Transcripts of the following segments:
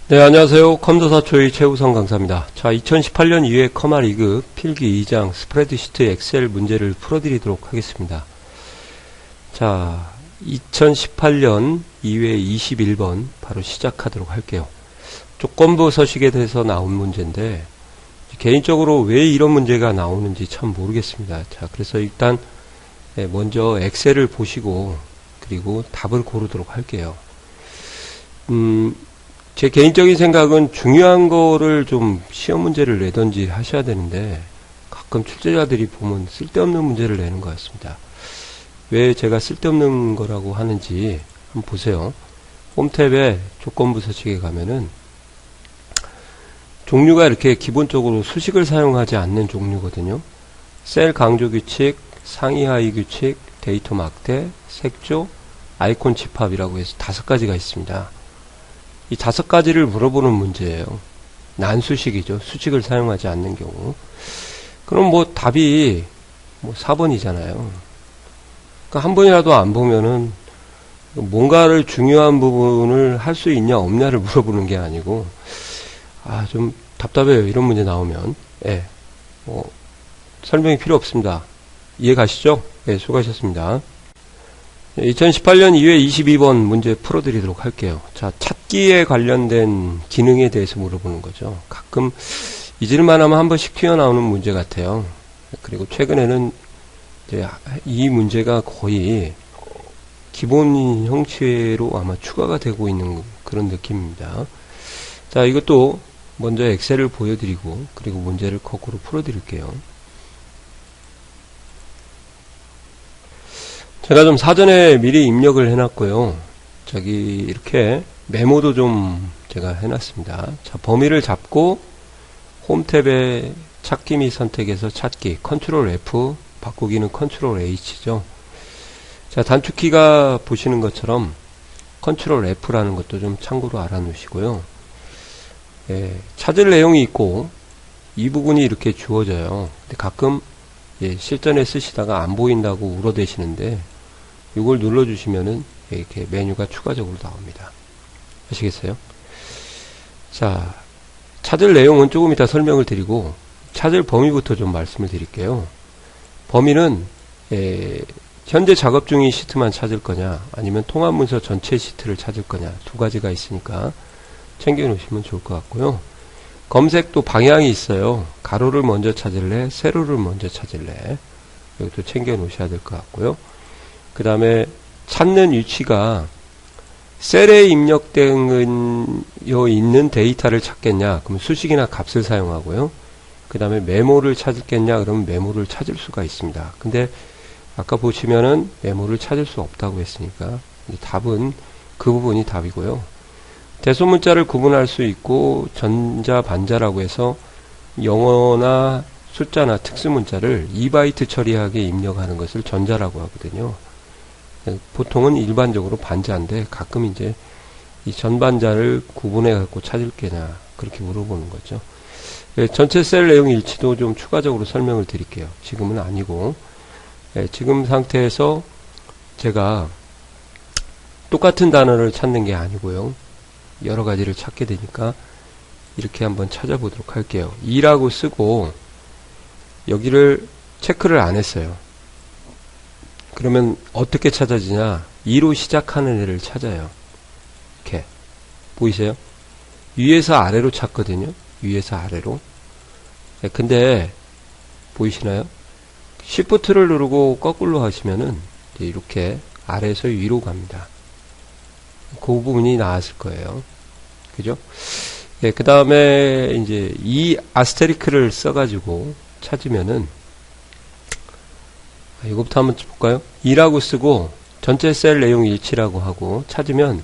네, 안녕하세요. 컴퓨터사초의 최우성 강사입니다. 자, 2018년 2회 커마리그 필기 2장 스프레드시트 엑셀 문제를 풀어드리도록 하겠습니다. 자, 2018년 2회 21번 바로 시작하도록 할게요. 조건부 서식에 대해서 나온 문제인데 개인적으로 왜 이런 문제가 나오는지 참 모르겠습니다. 자, 그래서 일단 먼저 엑셀을 보시고 그리고 답을 고르도록 할게요. 제 개인적인 생각은 중요한 거를 좀 시험 문제를 내던지 하셔야 되는데 가끔 출제자들이 보면 쓸데없는 문제를 내는 것 같습니다. 왜 제가 쓸데없는 거라고 하는지 한번 보세요. 홈탭에 조건부 서식에 가면은 종류가 이렇게 기본적으로 수식을 사용하지 않는 종류거든요. 셀 강조 규칙, 상위 하위 규칙, 데이터 막대, 색조, 아이콘 집합이라고 해서 5가지가 있습니다. 이 5가지를 물어보는 문제예요. 난수식이죠. 수식을 사용하지 않는 경우. 그럼 뭐 답이 4번이잖아요. 그러니까 한 번이라도 안 보면은 뭔가를 중요한 부분을 할 수 있냐 없냐를 물어보는 게 아니고 좀 답답해요. 이런 문제 나오면. 설명이 필요 없습니다. 이해 가시죠? 수고하셨습니다. 2018년 2회 22번 문제 풀어드리도록 할게요. 자, 찾기에 관련된 기능에 대해서 물어보는 거죠. 가끔 잊을만 하면 한 번씩 튀어나오는 문제 같아요. 그리고 최근에는 이제 이 문제가 거의 기본 형태로 아마 추가가 되고 있는 그런 느낌입니다. 자, 이것도 먼저 엑셀을 보여드리고 그리고 문제를 거꾸로 풀어드릴게요. 제가 좀 사전에 미리 입력을 해놨고요. 이렇게 메모도 좀 제가 해놨습니다. 자, 범위를 잡고 홈탭에 찾기 및 선택에서 찾기, 컨트롤 F, 바꾸기는 컨트롤 H죠. 자, 단축키가 보시는 것처럼 컨트롤 F라는 것도 좀 참고로 알아놓으시고요. 찾을 내용이 있고 이 부분이 이렇게 주어져요. 근데 가끔 실전에 쓰시다가 안 보인다고 울어대시는데 이걸 눌러주시면은 이렇게 메뉴가 추가적으로 나옵니다. 아시겠어요? 자, 찾을 내용은 조금 이따 설명을 드리고 찾을 범위부터 좀 말씀을 드릴게요. 범위는 현재 작업 중인 시트만 찾을 거냐 아니면 통합문서 전체 시트를 찾을 거냐 2가지가 있으니까 챙겨 놓으시면 좋을 것 같고요. 검색도 방향이 있어요. 가로를 먼저 찾을래 세로를 먼저 찾을래 이것도 챙겨 놓으셔야 될 것 같고요. 그 다음에 찾는 위치가 셀에 입력되어 있는 데이터를 찾겠냐 그럼 수식이나 값을 사용하고요. 그 다음에 메모를 찾겠냐 그러면 메모를 찾을 수가 있습니다. 근데 아까 보시면은 메모를 찾을 수 없다고 했으니까 답은 그 부분이 답이고요. 대소문자를 구분할 수 있고 전자 반자라고 해서 영어나 숫자나 특수문자를 2바이트 처리하게 입력하는 것을 전자라고 하거든요. 보통은 일반적으로 반자인데 가끔 이제 이 전반자를 구분해 갖고 찾을 게냐 그렇게 물어보는 거죠. 전체 셀 내용 일치도 좀 추가적으로 설명을 드릴게요. 지금은 아니고 지금 상태에서 제가 똑같은 단어를 찾는 게 아니고요. 여러 가지를 찾게 되니까 이렇게 한번 찾아보도록 할게요. 2라고 쓰고 여기를 체크를 안 했어요. 그러면 어떻게 찾아지냐 2로 시작하는 애를 찾아요. 이렇게 보이세요? 위에서 아래로 찾거든요. 위에서 아래로. 근데 보이시나요? Shift를 누르고 거꾸로 하시면은 이렇게 아래에서 위로 갑니다. 그 부분이 나왔을 거예요. 그죠? 그 다음에 이제 이 아스테리크를 써가지고 찾으면은 이거부터 한번 볼까요? 2라고 쓰고 전체 셀 내용 일치라고 하고 찾으면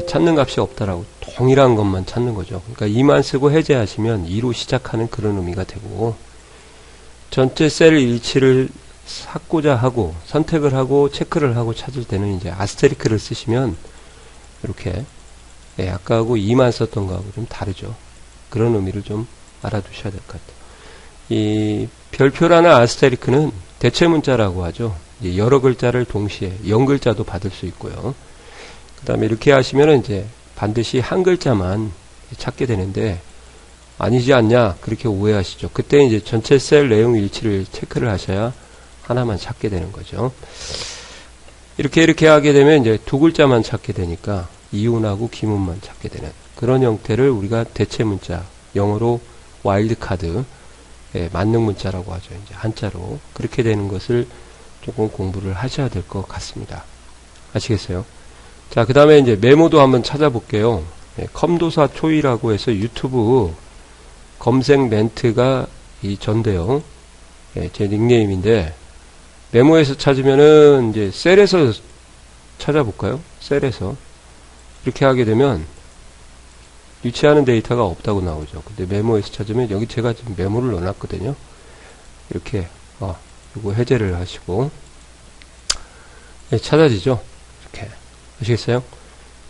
찾는 값이 없다라고 동일한 것만 찾는 거죠. 그러니까 2만 쓰고 해제하시면 2로 시작하는 그런 의미가 되고 전체 셀 일치를 찾고자 하고 선택을 하고 체크를 하고 찾을 때는 이제 아스테리크를 쓰시면 이렇게 아까하고 2만 썼던 거하고 좀 다르죠. 그런 의미를 좀 알아두셔야 될 것 같아요. 이 별표라는 아스테리크는 대체문자라고 하죠. 여러 글자를 동시에 0글자도 받을 수 있고요. 그 다음에 이렇게 하시면은 이제 반드시 한 글자만 찾게 되는데, 아니지 않냐 그렇게 오해하시죠. 그때 이제 전체 셀 내용 일치를 체크를 하셔야 하나만 찾게 되는 거죠. 이렇게 하게 되면 이제 두 글자만 찾게 되니까 이운하고 기문만 찾게 되는 그런 형태를 우리가 대체 문자, 영어로 와일드카드, 만능 문자라고 하죠. 이제 한자로 그렇게 되는 것을 조금 공부를 하셔야 될 것 같습니다. 아시겠어요? 자, 그 다음에 이제 메모도 한번 찾아볼게요. 컴도사 초이라고 해서 유튜브 검색 멘트가 이 전데요. 제 닉네임인데, 메모에서 찾으면은 이제 셀에서 찾아볼까요? 셀에서. 이렇게 하게 되면 유치하는 데이터가 없다고 나오죠. 근데 메모에서 찾으면 여기 제가 지금 메모를 넣어놨거든요. 이렇게, 이거 해제를 하시고, 찾아지죠? 이렇게. 아시겠어요?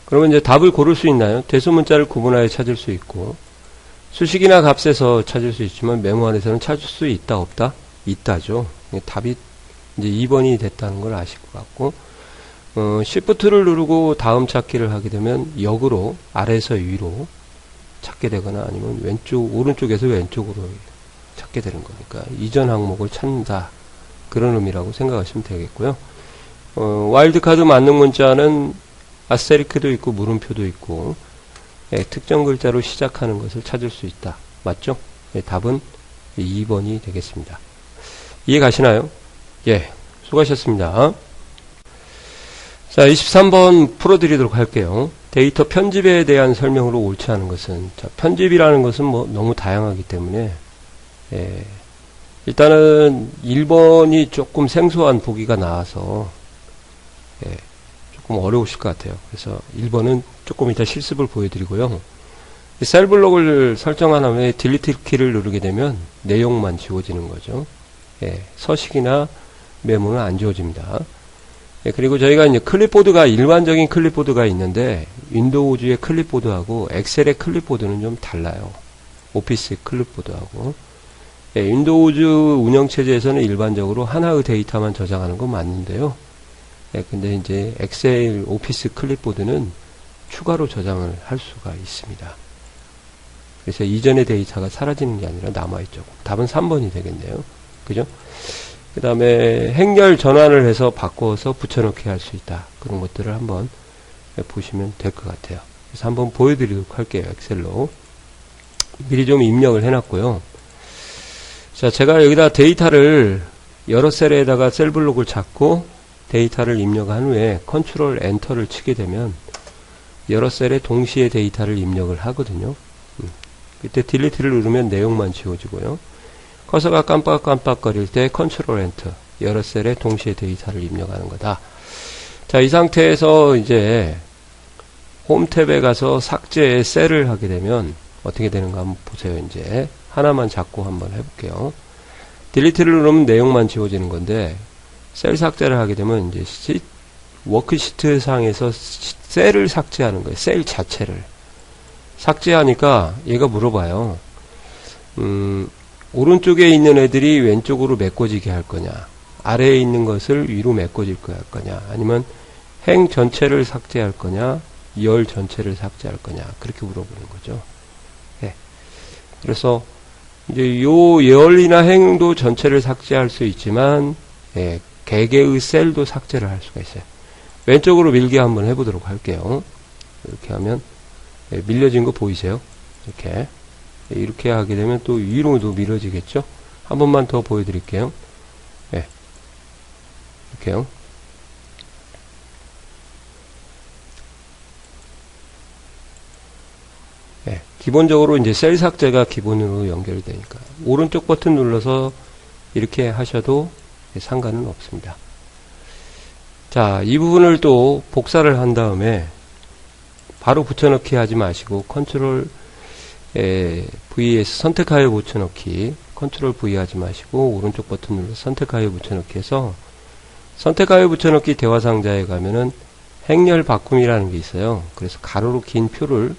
그러면 이제 답을 고를 수 있나요? 대소문자를 구분하여 찾을 수 있고, 수식이나 값에서 찾을 수 있지만 메모 안에서는 찾을 수 있다 없다? 있다죠. 답이 이제 2번이 됐다는 걸 아실 것 같고, Shift를 누르고 다음 찾기를 하게 되면 역으로 아래에서 위로 찾게 되거나 아니면 오른쪽에서 왼쪽으로 찾게 되는 거니까 이전 항목을 찾는다, 그런 의미라고 생각하시면 되겠고요. 와일드카드 만능 문자는 아스테리크도 있고 물음표도 있고, 특정 글자로 시작하는 것을 찾을 수 있다. 맞죠? 답은 2번이 되겠습니다. 이해 가시나요? 예, 수고하셨습니다. 자, 23번 풀어드리도록 할게요. 데이터 편집에 대한 설명으로 옳지 않은 것은, 자, 편집이라는 것은 뭐 너무 다양하기 때문에, 일단은 1번이 조금 생소한 보기가 나와서, 조금 어려우실 것 같아요. 그래서 1번은 조금 이따 실습을 보여드리고요. 셀 블록을 설정한 다음에 딜리트 키를 누르게 되면 내용만 지워지는 거죠. 서식이나 메모는 안 지워집니다. 그리고 저희가 이제 클립보드가, 일반적인 클립보드가 있는데, 윈도우즈의 클립보드하고 엑셀의 클립보드는 좀 달라요. 오피스 클립보드하고. 윈도우즈 운영체제에서는 일반적으로 하나의 데이터만 저장하는 건 맞는데요. 근데 이제 엑셀 오피스 클립보드는 추가로 저장을 할 수가 있습니다. 그래서 이전의 데이터가 사라지는 게 아니라 남아있죠. 답은 3번이 되겠네요. 그죠? 그 다음에 행렬 전환을 해서 바꿔서 붙여넣기 할 수 있다. 그런 것들을 한번 보시면 될 것 같아요. 그래서 한번 보여드리도록 할게요. 엑셀로. 미리 좀 입력을 해놨고요. 자, 제가 여기다 데이터를 여러 셀에다가 셀 블록을 잡고 데이터를 입력한 후에 컨트롤 엔터를 치게 되면 여러 셀에 동시에 데이터를 입력을 하거든요. 그때 딜리트를 누르면 내용만 지워지고요. 커서가 깜빡깜빡거릴 때 컨트롤 엔터, 여러 셀에 동시에 데이터를 입력하는 거다. 자, 이 상태에서 이제 홈 탭에 가서 삭제 셀을 하게 되면 어떻게 되는가 한번 보세요. 이제 하나만 잡고 한번 해볼게요. 딜리트를 누르면 내용만 지워지는 건데, 셀 삭제를 하게 되면 이제 워크시트 상에서 셀을 삭제하는 거예요. 셀 자체를 삭제하니까 얘가 물어봐요. 오른쪽에 있는 애들이 왼쪽으로 메꿔지게 할 거냐, 아래에 있는 것을 위로 메꿔질 거냐, 아니면 행 전체를 삭제할 거냐, 열 전체를 삭제할 거냐, 그렇게 물어보는 거죠. 그래서 이제 요 열이나 행도 전체를 삭제할 수 있지만, 개개의 셀도 삭제를 할 수가 있어요. 왼쪽으로 밀게 한번 해보도록 할게요. 이렇게 하면 밀려진 거 보이세요? 이렇게 하게 되면 또 위로도 밀어지겠죠? 한 번만 더 보여드릴게요. 이렇게요. 기본적으로 이제 셀 삭제가 기본으로 연결되니까 오른쪽 버튼 눌러서 이렇게 하셔도 상관은 없습니다. 자, 이 부분을 또 복사를 한 다음에 바로 붙여넣기 하지 마시고 컨트롤 V에서 선택하여 붙여넣기, 컨트롤 V 하지 마시고 오른쪽 버튼 눌러서 선택하여 붙여넣기 해서, 선택하여 붙여넣기 대화상자에 가면은 행렬 바꿈이라는 게 있어요. 그래서 가로로 긴 표를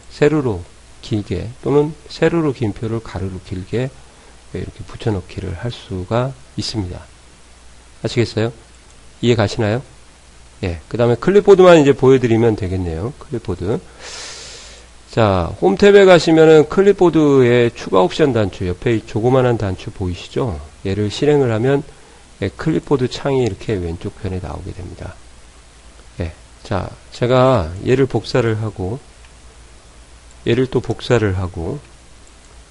세로로 길게, 또는 세로로 긴 표를 가로로 길게 이렇게 붙여넣기를 할 수가 있습니다. 아시겠어요? 이해 가시나요? 그 다음에 클립보드만 이제 보여드리면 되겠네요. 클립보드. 자, 홈탭에 가시면은 클립보드의 추가 옵션 단추, 옆에 조그만한 단추 보이시죠? 얘를 실행을 하면 클립보드 창이 이렇게 왼쪽 편에 나오게 됩니다. 예. 자, 제가 얘를 복사를 하고, 얘를 또 복사를 하고,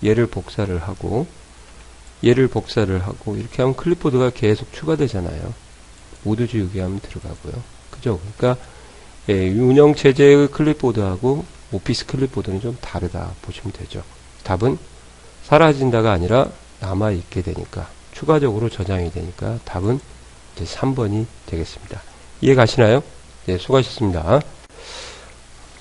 얘를 복사를 하고, 얘를 복사를 하고, 이렇게 하면 클립보드가 계속 추가되잖아요. 모두 지우기 하면 들어가고요. 그죠? 그러니까, 운영체제의 클립보드하고 오피스 클립보드는 좀 다르다 보시면 되죠. 답은 사라진다가 아니라 남아있게 되니까, 추가적으로 저장이 되니까 답은 이제 3번이 되겠습니다. 이해 가시나요? 네, 수고하셨습니다.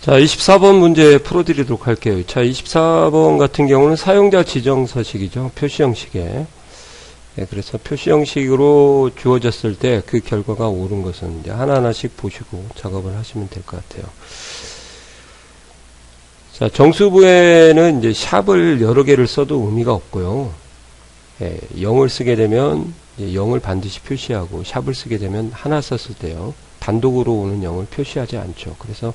자, 24번 문제 풀어드리도록 할게요. 자, 24번 같은 경우는 사용자 지정 서식이죠. 표시 형식에. 네, 그래서 표시 형식으로 주어졌을 때 그 결과가 옳은 것은 이제 하나하나씩 보시고 작업을 하시면 될 것 같아요. 자, 정수부에는 이제 샵을 여러 개를 써도 의미가 없고요. 예, 0을 쓰게 되면 0을 반드시 표시하고, 샵을 쓰게 되면 하나 썼을 때요, 단독으로 오는 0을 표시하지 않죠. 그래서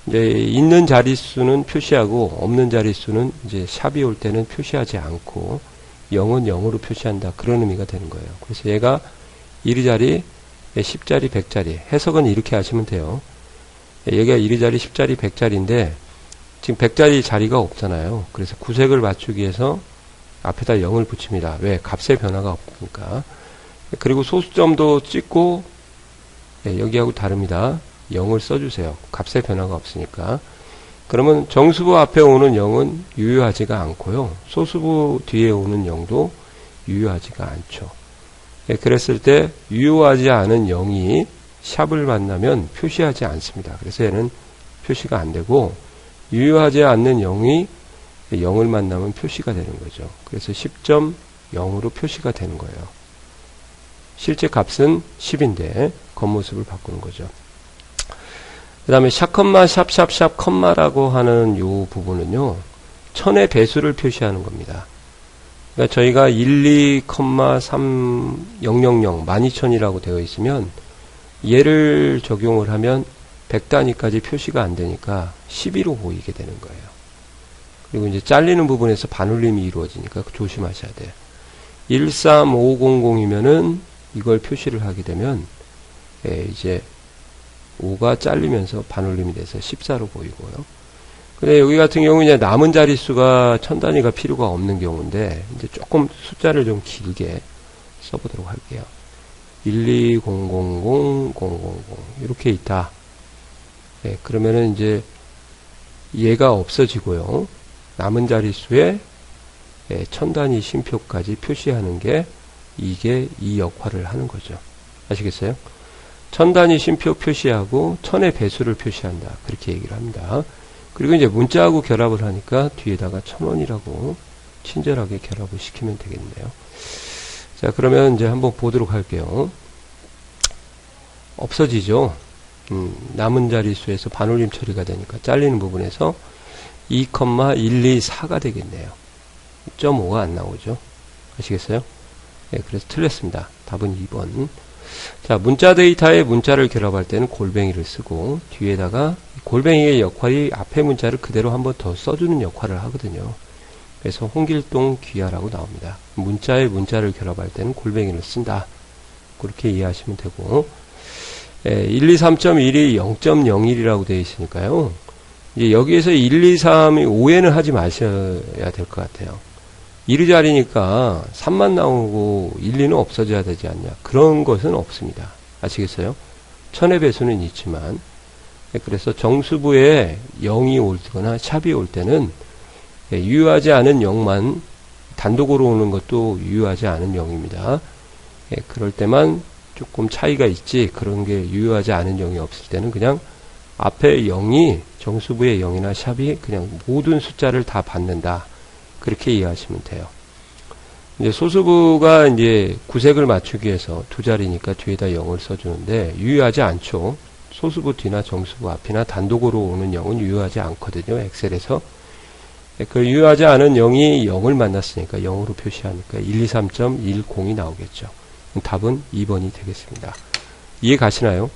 이제 있는 자릿수는 표시하고 없는 자릿수는 이제 샵이 올 때는 표시하지 않고 0은 0으로 표시한다, 그런 의미가 되는 거예요. 그래서 얘가 1자리, 10자리, 100자리, 해석은 이렇게 하시면 돼요. 얘가 1자리, 10자리, 100자리인데 지금 100자리 자리가 없잖아요. 그래서 구색을 맞추기 위해서 앞에다 0을 붙입니다. 왜? 값의 변화가 없으니까. 그리고 소수점도 찍고, 여기하고 다릅니다. 0을 써주세요. 값의 변화가 없으니까. 그러면 정수부 앞에 오는 0은 유효하지가 않고요. 소수부 뒤에 오는 0도 유효하지가 않죠. 그랬을 때 유효하지 않은 0이 샵을 만나면 표시하지 않습니다. 그래서 얘는 표시가 안 되고, 유효하지 않는 0이 0을 만나면 표시가 되는 거죠. 그래서 10.0으로 표시가 되는 거예요. 실제 값은 10인데 겉모습을 바꾸는 거죠. 그 다음에 샵, 샵, 컴마라고 하는 요 부분은요, 1000의 배수를 표시하는 겁니다. 그러니까 저희가 12,3000 12000이라고 되어 있으면 얘를 적용을 하면 100단위까지 표시가 안 되니까 12로 보이게 되는 거예요. 그리고 이제 잘리는 부분에서 반올림이 이루어지니까 조심하셔야 돼요. 13500이면은 이걸 표시를 하게 되면 이제 5가 잘리면서 반올림이 돼서 14로 보이고요. 근데 여기 같은 경우는 이제 남은 자릿수가 1000단위가 필요가 없는 경우인데, 이제 조금 숫자를 좀 길게 써보도록 할게요. 1200000 이렇게 있다. 그러면은 이제 얘가 없어지고요. 남은 자릿수에 1000단위 쉼표까지 표시하는 게 이게 이 역할을 하는 거죠. 아시겠어요? 1000단위 쉼표 표시하고 1000의 배수를 표시한다, 그렇게 얘기를 합니다. 그리고 이제 문자하고 결합을 하니까 뒤에다가 1000원이라고 친절하게 결합을 시키면 되겠네요. 자, 그러면 이제 한번 보도록 할게요. 없어지죠. 남은 자릿수에서 반올림 처리가 되니까 잘리는 부분에서 2,124가 되겠네요. 0.5가 안 나오죠. 아시겠어요? 네, 그래서 틀렸습니다. 답은 2번. 자, 문자 데이터에 문자를 결합할 때는 골뱅이를 쓰고, 뒤에다가 골뱅이의 역할이 앞에 문자를 그대로 한번 더 써주는 역할을 하거든요. 그래서 홍길동 귀하라고 나옵니다. 문자에 문자를 결합할 때는 골뱅이를 쓴다, 그렇게 이해하시면 되고, 123.1이 0.01이라고 되어 있으니까요. 이제 여기에서 1, 2, 3이 오해는 하지 마셔야 될 것 같아요. 1자리니까 3만 나오고 1, 2는 없어져야 되지 않냐, 그런 것은 없습니다. 아시겠어요? 1000의 배수는 있지만, 그래서 정수부에 0이 오거나 샵이 올 때는 유효하지 않은 0만, 단독으로 오는 것도 유효하지 않은 0입니다. 그럴 때만 조금 차이가 있지, 그런 게 유효하지 않은 0이 없을 때는 그냥 앞에 0이 정수부의 0이나 샵이 그냥 모든 숫자를 다 받는다, 그렇게 이해하시면 돼요. 이제 소수부가 이제 구색을 맞추기 위해서 두 자리니까 뒤에다 0을 써주는데 유효하지 않죠. 소수부 뒤나 정수부 앞이나 단독으로 오는 0은 유효하지 않거든요, 엑셀에서. 그 유효하지 않은 0이 0을 만났으니까 0으로 표시하니까 123.10이 나오겠죠. 답은 2번이 되겠습니다. 이해 가시나요?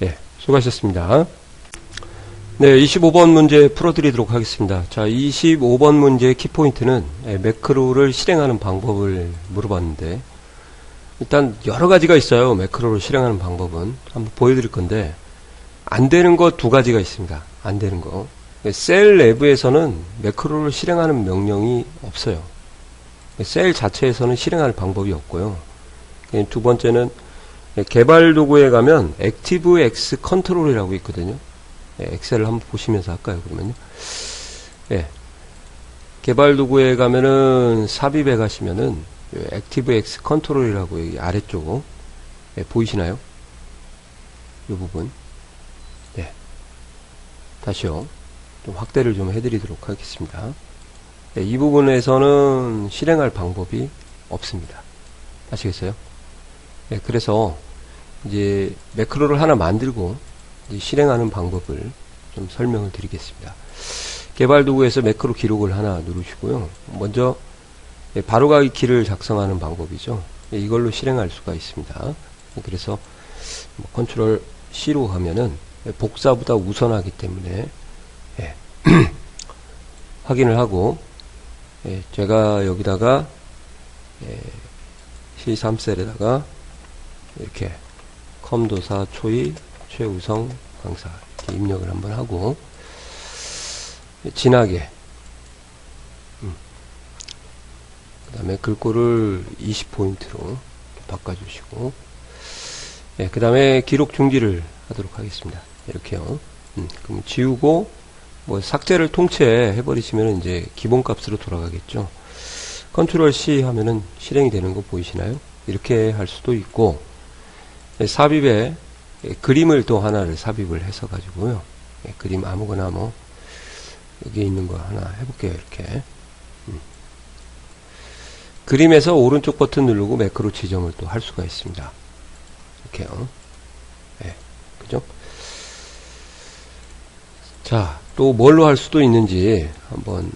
예, 수고하셨습니다. 네, 25번 문제 풀어드리도록 하겠습니다. 자, 25번 문제의 키포인트는 매크로를 실행하는 방법을 물어봤는데, 일단 여러 가지가 있어요. 매크로를 실행하는 방법은. 한번 보여드릴 건데, 안 되는 거 두 가지가 있습니다. 안 되는 거. 셀 내부에서는 매크로를 실행하는 명령이 없어요. 셀 자체에서는 실행할 방법이 없고요. 두 번째는 개발 도구에 가면 ActiveX 컨트롤이라고 있거든요. 엑셀을 한번 보시면서 할까요, 그러면요? 예. 개발 도구에 가면은 삽입에 가시면은 ActiveX 컨트롤이라고 여기 아래쪽 보이시나요? 이 부분. 네. 다시요. 좀 확대를 좀 해드리도록 하겠습니다. 네, 이 부분에서는 실행할 방법이 없습니다. 아시겠어요? 네, 그래서 이제 매크로를 하나 만들고 실행하는 방법을 좀 설명을 드리겠습니다. 개발 도구에서 매크로 기록을 하나 누르시고요. 먼저 바로가기 키를 작성하는 방법이죠. 이걸로 실행할 수가 있습니다. 그래서 컨트롤 C로 하면은 복사보다 우선하기 때문에 확인을 하고 제가 여기다가 C3셀에다가 이렇게 컴도사 초이 최우성 강사 이렇게 입력을 한번 하고 진하게 그 다음에 글꼴을 20포인트로 바꿔주시고 그 다음에 기록 중지를 하도록 하겠습니다. 이렇게요. 그럼 지우고 뭐 삭제를 통째 해버리시면 이제 기본값으로 돌아가겠죠. 컨트롤 C 하면은 실행이 되는 거 보이시나요? 이렇게 할 수도 있고 삽입에 그림을 또 하나를 삽입을 해서 가지고요. 그림 아무거나 뭐 여기 있는 거 하나 해볼게요. 이렇게 그림에서 오른쪽 버튼 누르고 매크로 지정을 또 할 수가 있습니다. 이렇게요. 네, 그죠? 자, 또 뭘로 할 수도 있는지 한번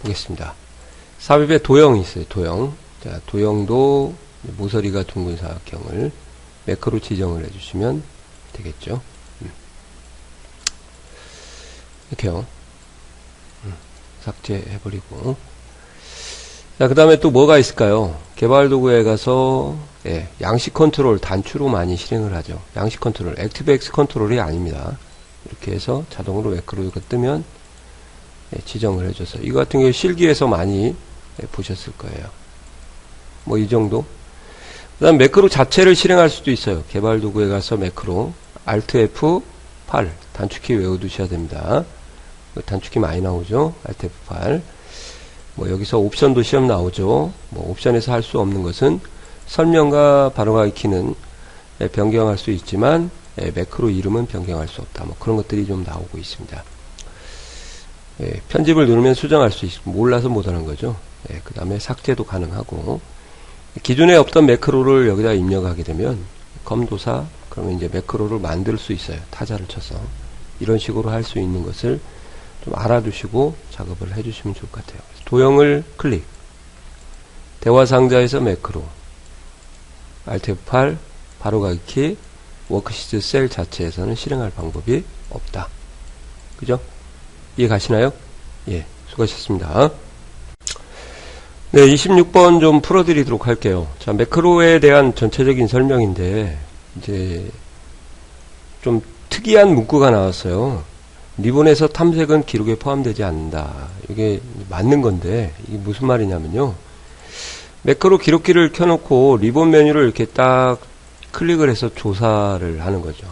보겠습니다. 삽입에 도형이 있어요. 도형. 자, 도형도 모서리가 둥근 사각형을 매크로 지정을 해주시면 되겠죠. 이렇게요. 삭제해버리고. 자, 그 다음에 또 뭐가 있을까요? 개발 도구에 가서, 양식 컨트롤 단추로 많이 실행을 하죠. 양식 컨트롤, ActiveX 컨트롤이 아닙니다. 이렇게 해서 자동으로 매크로가 뜨면, 지정을 해줘서. 이거 같은 경우 실기에서 많이 보셨을 거예요. 뭐 이 정도. 그 다음 매크로 자체를 실행할 수도 있어요. 개발 도구에 가서 매크로 Alt F8 단축키 외워두셔야 됩니다. 단축키 많이 나오죠. Alt F8 뭐 여기서 옵션도 시험 나오죠. 뭐 옵션에서 할 수 없는 것은 설명과 바로가기 키는 변경할 수 있지만 매크로 이름은 변경할 수 없다. 뭐 그런 것들이 좀 나오고 있습니다. 편집을 누르면 수정할 수 있고 몰라서 못하는 거죠. 그 다음에 삭제도 가능하고 기존에 없던 매크로를 여기다 입력하게 되면 검도사 그러면 이제 매크로를 만들 수 있어요. 타자를 쳐서 이런 식으로 할 수 있는 것을 좀 알아두시고 작업을 해주시면 좋을 것 같아요. 도형을 클릭 대화 상자에서 매크로 Alt F8 바로가기 키 워크시트 셀 자체에서는 실행할 방법이 없다. 그죠? 이해 가시나요? 예, 수고하셨습니다. 네, 26번 좀 풀어드리도록 할게요. 자, 매크로에 대한 전체적인 설명인데, 이제, 좀 특이한 문구가 나왔어요. 리본에서 탐색은 기록에 포함되지 않는다. 이게 맞는 건데, 이게 무슨 말이냐면요. 매크로 기록기를 켜놓고 리본 메뉴를 이렇게 딱 클릭을 해서 조사를 하는 거죠.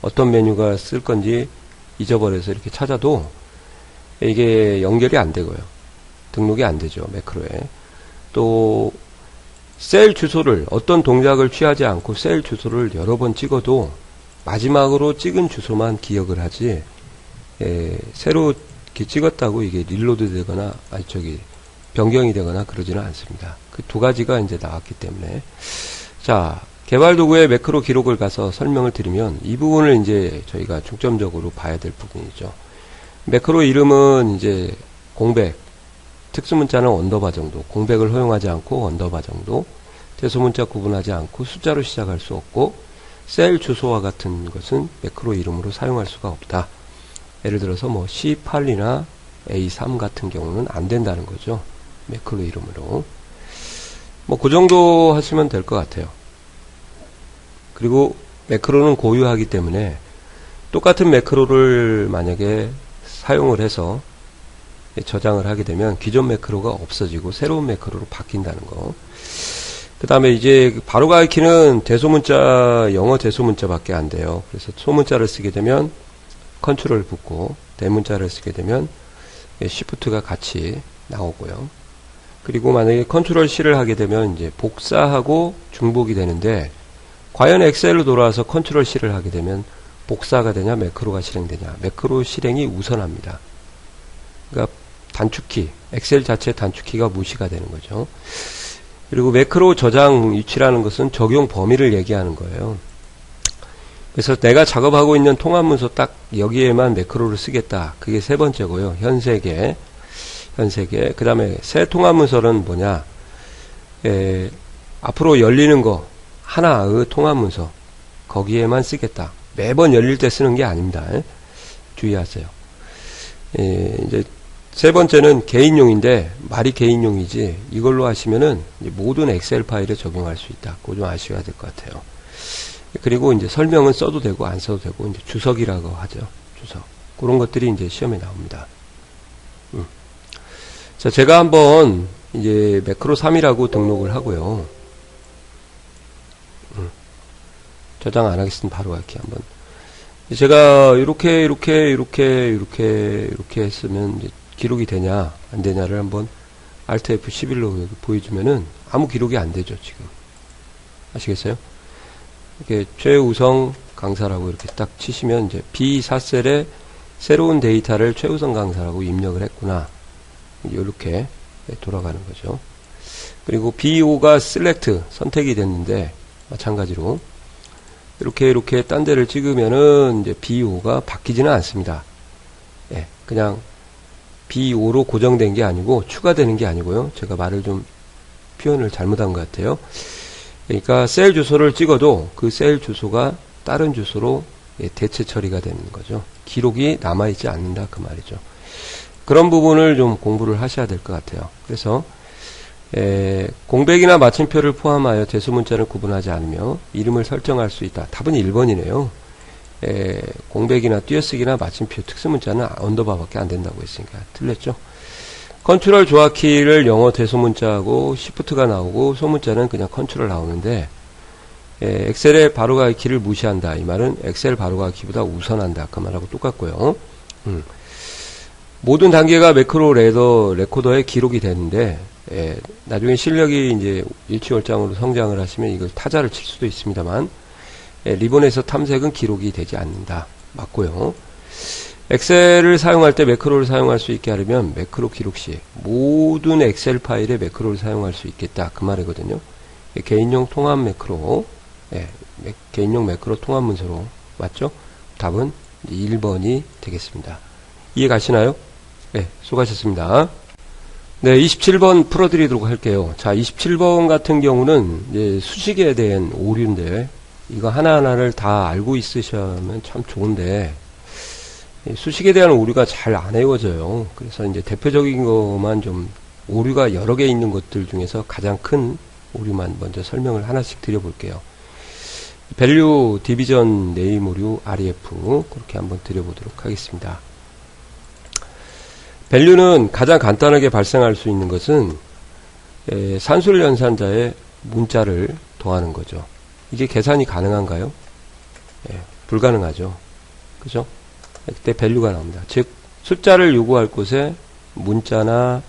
어떤 메뉴가 쓸 건지 잊어버려서 이렇게 찾아도 이게 연결이 안 되고요. 등록이 안 되죠. 매크로에. 또 셀 주소를 어떤 동작을 취하지 않고 셀 주소를 여러 번 찍어도 마지막으로 찍은 주소만 기억을 하지 새로 이렇게 찍었다고 이게 릴로드 되거나 변경이 되거나 그러지는 않습니다. 그 두 가지가 이제 나왔기 때문에 자 개발 도구의 매크로 기록을 가서 설명을 드리면 이 부분을 이제 저희가 중점적으로 봐야 될 부분이죠. 매크로 이름은 이제 공백 특수문자는 언더바 정도, 공백을 허용하지 않고 언더바 정도, 대소문자 구분하지 않고 숫자로 시작할 수 없고 셀 주소와 같은 것은 매크로 이름으로 사용할 수가 없다. 예를 들어서 뭐 C8이나 A3 같은 경우는 안 된다는 거죠. 매크로 이름으로. 뭐 그 정도 하시면 될 것 같아요. 그리고 매크로는 고유하기 때문에 똑같은 매크로를 만약에 사용을 해서 저장을 하게 되면 기존 매크로가 없어지고 새로운 매크로로 바뀐다는 거. 그 다음에 이제 바로가기 키는 대소문자, 영어 대소문자밖에 안 돼요. 그래서 소문자를 쓰게 되면 컨트롤 붙고, 대문자를 쓰게 되면 시프트가 같이 나오고요. 그리고 만약에 컨트롤 C를 하게 되면 이제 복사하고 중복이 되는데, 과연 엑셀로 돌아와서 컨트롤 C를 하게 되면 복사가 되냐, 매크로가 실행되냐. 매크로 실행이 우선합니다. 그러니까 단축키, 엑셀 자체 단축키가 무시가 되는 거죠. 그리고 매크로 저장 위치라는 것은 적용 범위를 얘기하는 거예요. 그래서 내가 작업하고 있는 통합 문서 딱 여기에만 매크로를 쓰겠다. 그게 세 번째고요. 현세계. 그 다음에 새 통합 문서는 뭐냐. 앞으로 열리는 거 하나의 통합 문서 거기에만 쓰겠다. 매번 열릴 때 쓰는 게 아닙니다. 주의하세요. 이제 세 번째는 개인용인데 말이 개인용이지 이걸로 하시면은 이제 모든 엑셀 파일에 적용할 수 있다. 그거 좀 아셔야 될 것 같아요. 그리고 이제 설명은 써도 되고 안 써도 되고 이제 주석이라고 하죠. 주석. 그런 것들이 이제 시험에 나옵니다. 자, 제가 한번 이제 매크로 3이라고 등록을 하고요. 저장 안 하겠습니다. 바로 이렇게 한번. 제가 이렇게 했으면 이제 기록이 되냐 안 되냐를 한번 Alt F11로 보여주면은 아무 기록이 안 되죠. 지금 아시겠어요? 이렇게 최우성 강사라고 이렇게 딱 치시면 이제 B4셀에 새로운 데이터를 최우성 강사라고 입력을 했구나. 이렇게 돌아가는 거죠. 그리고 B5가 Select 선택이 됐는데 마찬가지로 이렇게 딴 데를 찍으면은 이제 B5가 바뀌지는 않습니다. 예, 그냥 B5로 고정된 게 아니고 추가되는 게 아니고요. 제가 말을 좀 표현을 잘못한 것 같아요. 그러니까 셀 주소를 찍어도 그 셀 주소가 다른 주소로 대체 처리가 되는 거죠. 기록이 남아있지 않는다 그 말이죠. 그런 부분을 좀 공부를 하셔야 될 것 같아요. 그래서 공백이나 마침표를 포함하여 대소문자를 구분하지 않으며 이름을 설정할 수 있다. 답은 1번이네요. 공백이나 띄어쓰기나 마침표 특수문자는 언더바밖에 안 된다고 했으니까 틀렸죠. 컨트롤 조합키를 영어 대소문자하고 시프트가 나오고 소문자는 그냥 컨트롤 나오는데 엑셀의 바로가기 키를 무시한다. 이 말은 엑셀 바로가기 키보다 우선한다. 그 말하고 똑같고요. 모든 단계가 매크로 레코더에 기록이 되는데 나중에 실력이 이제 일취월장으로 성장을 하시면 이걸 타자를 칠 수도 있습니다만 리본에서 탐색은 기록이 되지 않는다. 맞고요. 엑셀을 사용할 때 매크로를 사용할 수 있게 하려면 매크로 기록 시 모든 엑셀 파일에 매크로를 사용할 수 있겠다. 그 말이거든요. 개인용 통합 매크로, 개인용 매크로 통합 문서로 맞죠? 답은 1번이 되겠습니다. 이해 가시나요? 네, 수고하셨습니다. 네, 27번 풀어드리도록 할게요. 자, 27번 같은 경우는 이제 수식에 대한 오류인데 이거 하나하나를 다 알고 있으시면 참 좋은데 수식에 대한 오류가 잘 안 외워져요. 그래서 이제 대표적인 것만 좀 오류가 여러 개 있는 것들 중에서 가장 큰 오류만 먼저 설명을 하나씩 드려볼게요. 밸류 디비전 네임 오류 REF 그렇게 한번 드려보도록 하겠습니다. 밸류는 가장 간단하게 발생할 수 있는 것은 산술 연산자의 문자를 더하는 거죠. 이게 계산이 가능한가요? 불가능하죠. 그죠? 그때 밸류가 나옵니다. 즉 숫자를 요구할 곳에 문자나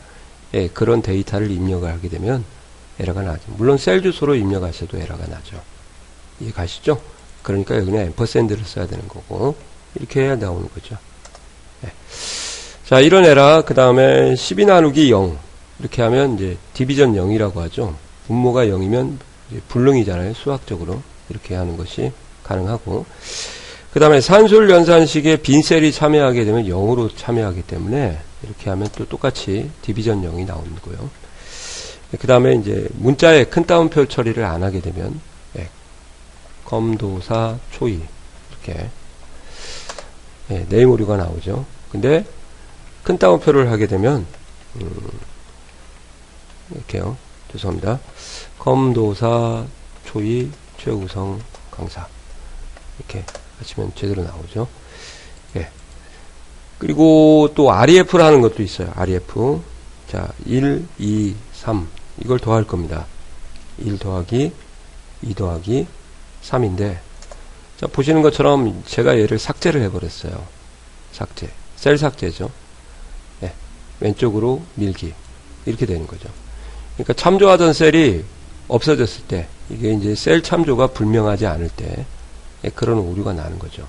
그런 데이터를 입력을 하게 되면 에러가 나죠. 물론 셀 주소로 입력하셔도 에러가 나죠. 이해 가시죠? 그러니까 여기는 앰퍼샌드를 써야 되는 거고 이렇게 해야 나오는 거죠. 자, 이런 에러 그 다음에 12 나누기 0 이렇게 하면 이제 디비전 0이라고 하죠. 분모가 0이면 이제 불능이잖아요. 수학적으로 이렇게 하는 것이 가능하고 그 다음에 산술 연산식에 빈 셀이 참여하게 되면 0으로 참여하기 때문에 이렇게 하면 또 똑같이 디비전 0이 나오는 거고요. 그 다음에 이제 문자에 큰 따옴표 처리를 안 하게 되면 검도사 초이 이렇게 네임 오류가 나오죠. 근데 큰 따옴표를 하게 되면 이렇게요. 죄송합니다. 검도사 초이 최우성 강사 이렇게 하시면 제대로 나오죠. 예. 그리고 또 REF라는 것도 있어요. REF. 자, 1, 2, 3 이걸 더할 겁니다. 1 더하기 2 더하기 3인데 자, 보시는 것처럼 제가 얘를 삭제를 해버렸어요. 삭제. 셀 삭제죠. 예. 왼쪽으로 밀기. 이렇게 되는 거죠. 그러니까 참조하던 셀이 없어졌을 때, 이게 이제 셀 참조가 불명하지 않을 때, 예, 그런 오류가 나는 거죠.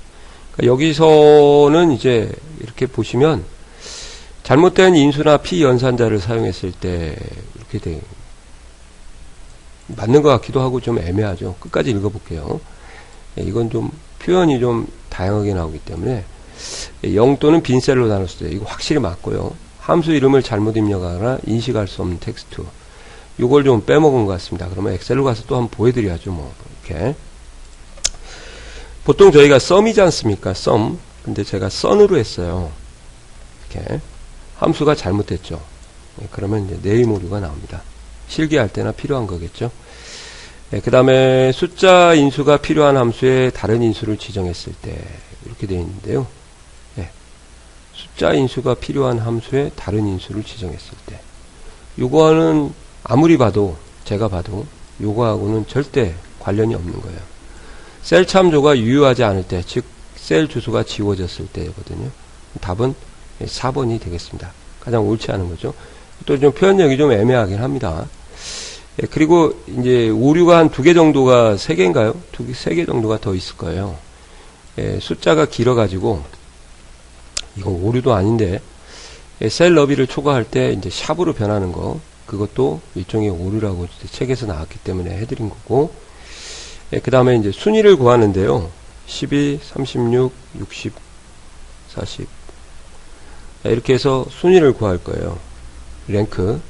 그러니까 여기서는 이제 이렇게 보시면, 잘못된 인수나 피연산자를 사용했을 때, 이렇게 맞는 것 같기도 하고 좀 애매하죠. 끝까지 읽어볼게요. 예, 이건 좀 표현이 좀 다양하게 나오기 때문에, 0 또는 빈 셀로 나눴을 때, 이거 확실히 맞고요. 함수 이름을 잘못 입력하거나 인식할 수 없는 텍스트. 요걸 좀 빼먹은 것 같습니다. 그러면 엑셀로 가서 또 한번 보여드려야죠, 뭐. 이렇게. 보통 저희가 썸이지 않습니까? 썸. 근데 제가 썬으로 했어요. 이렇게. 함수가 잘못됐죠. 그러면 이제 네임 오류가 나옵니다. 실기할 때나 필요한 거겠죠. 그 다음에 숫자 인수가 필요한 함수에 다른 인수를 지정했을 때, 이렇게 되어 있는데요. 숫자 인수가 필요한 함수에 다른 인수를 지정했을 때 요거는 아무리 봐도 제가 봐도 요거하고는 절대 관련이 없는 거예요. 셀 참조가 유효하지 않을 때, 즉 셀 주소가 지워졌을 때거든요. 답은 4번이 되겠습니다. 가장 옳지 않은 거죠. 또 좀 표현력이 좀 애매하긴 합니다. 그리고 이제 오류가 한 2개 정도가 3개인가요? 3개 정도가 더 있을 거예요. 숫자가 길어가지고 이건 오류도 아닌데 셀 너비를 초과할 때 이제 샵으로 변하는 거, 그것도 일종의 오류라고 책에서 나왔기 때문에 해드린 거고, 그 다음에 이제 순위를 구하는데요. 12, 36, 60, 40 이렇게 해서 순위를 구할 거예요. 랭크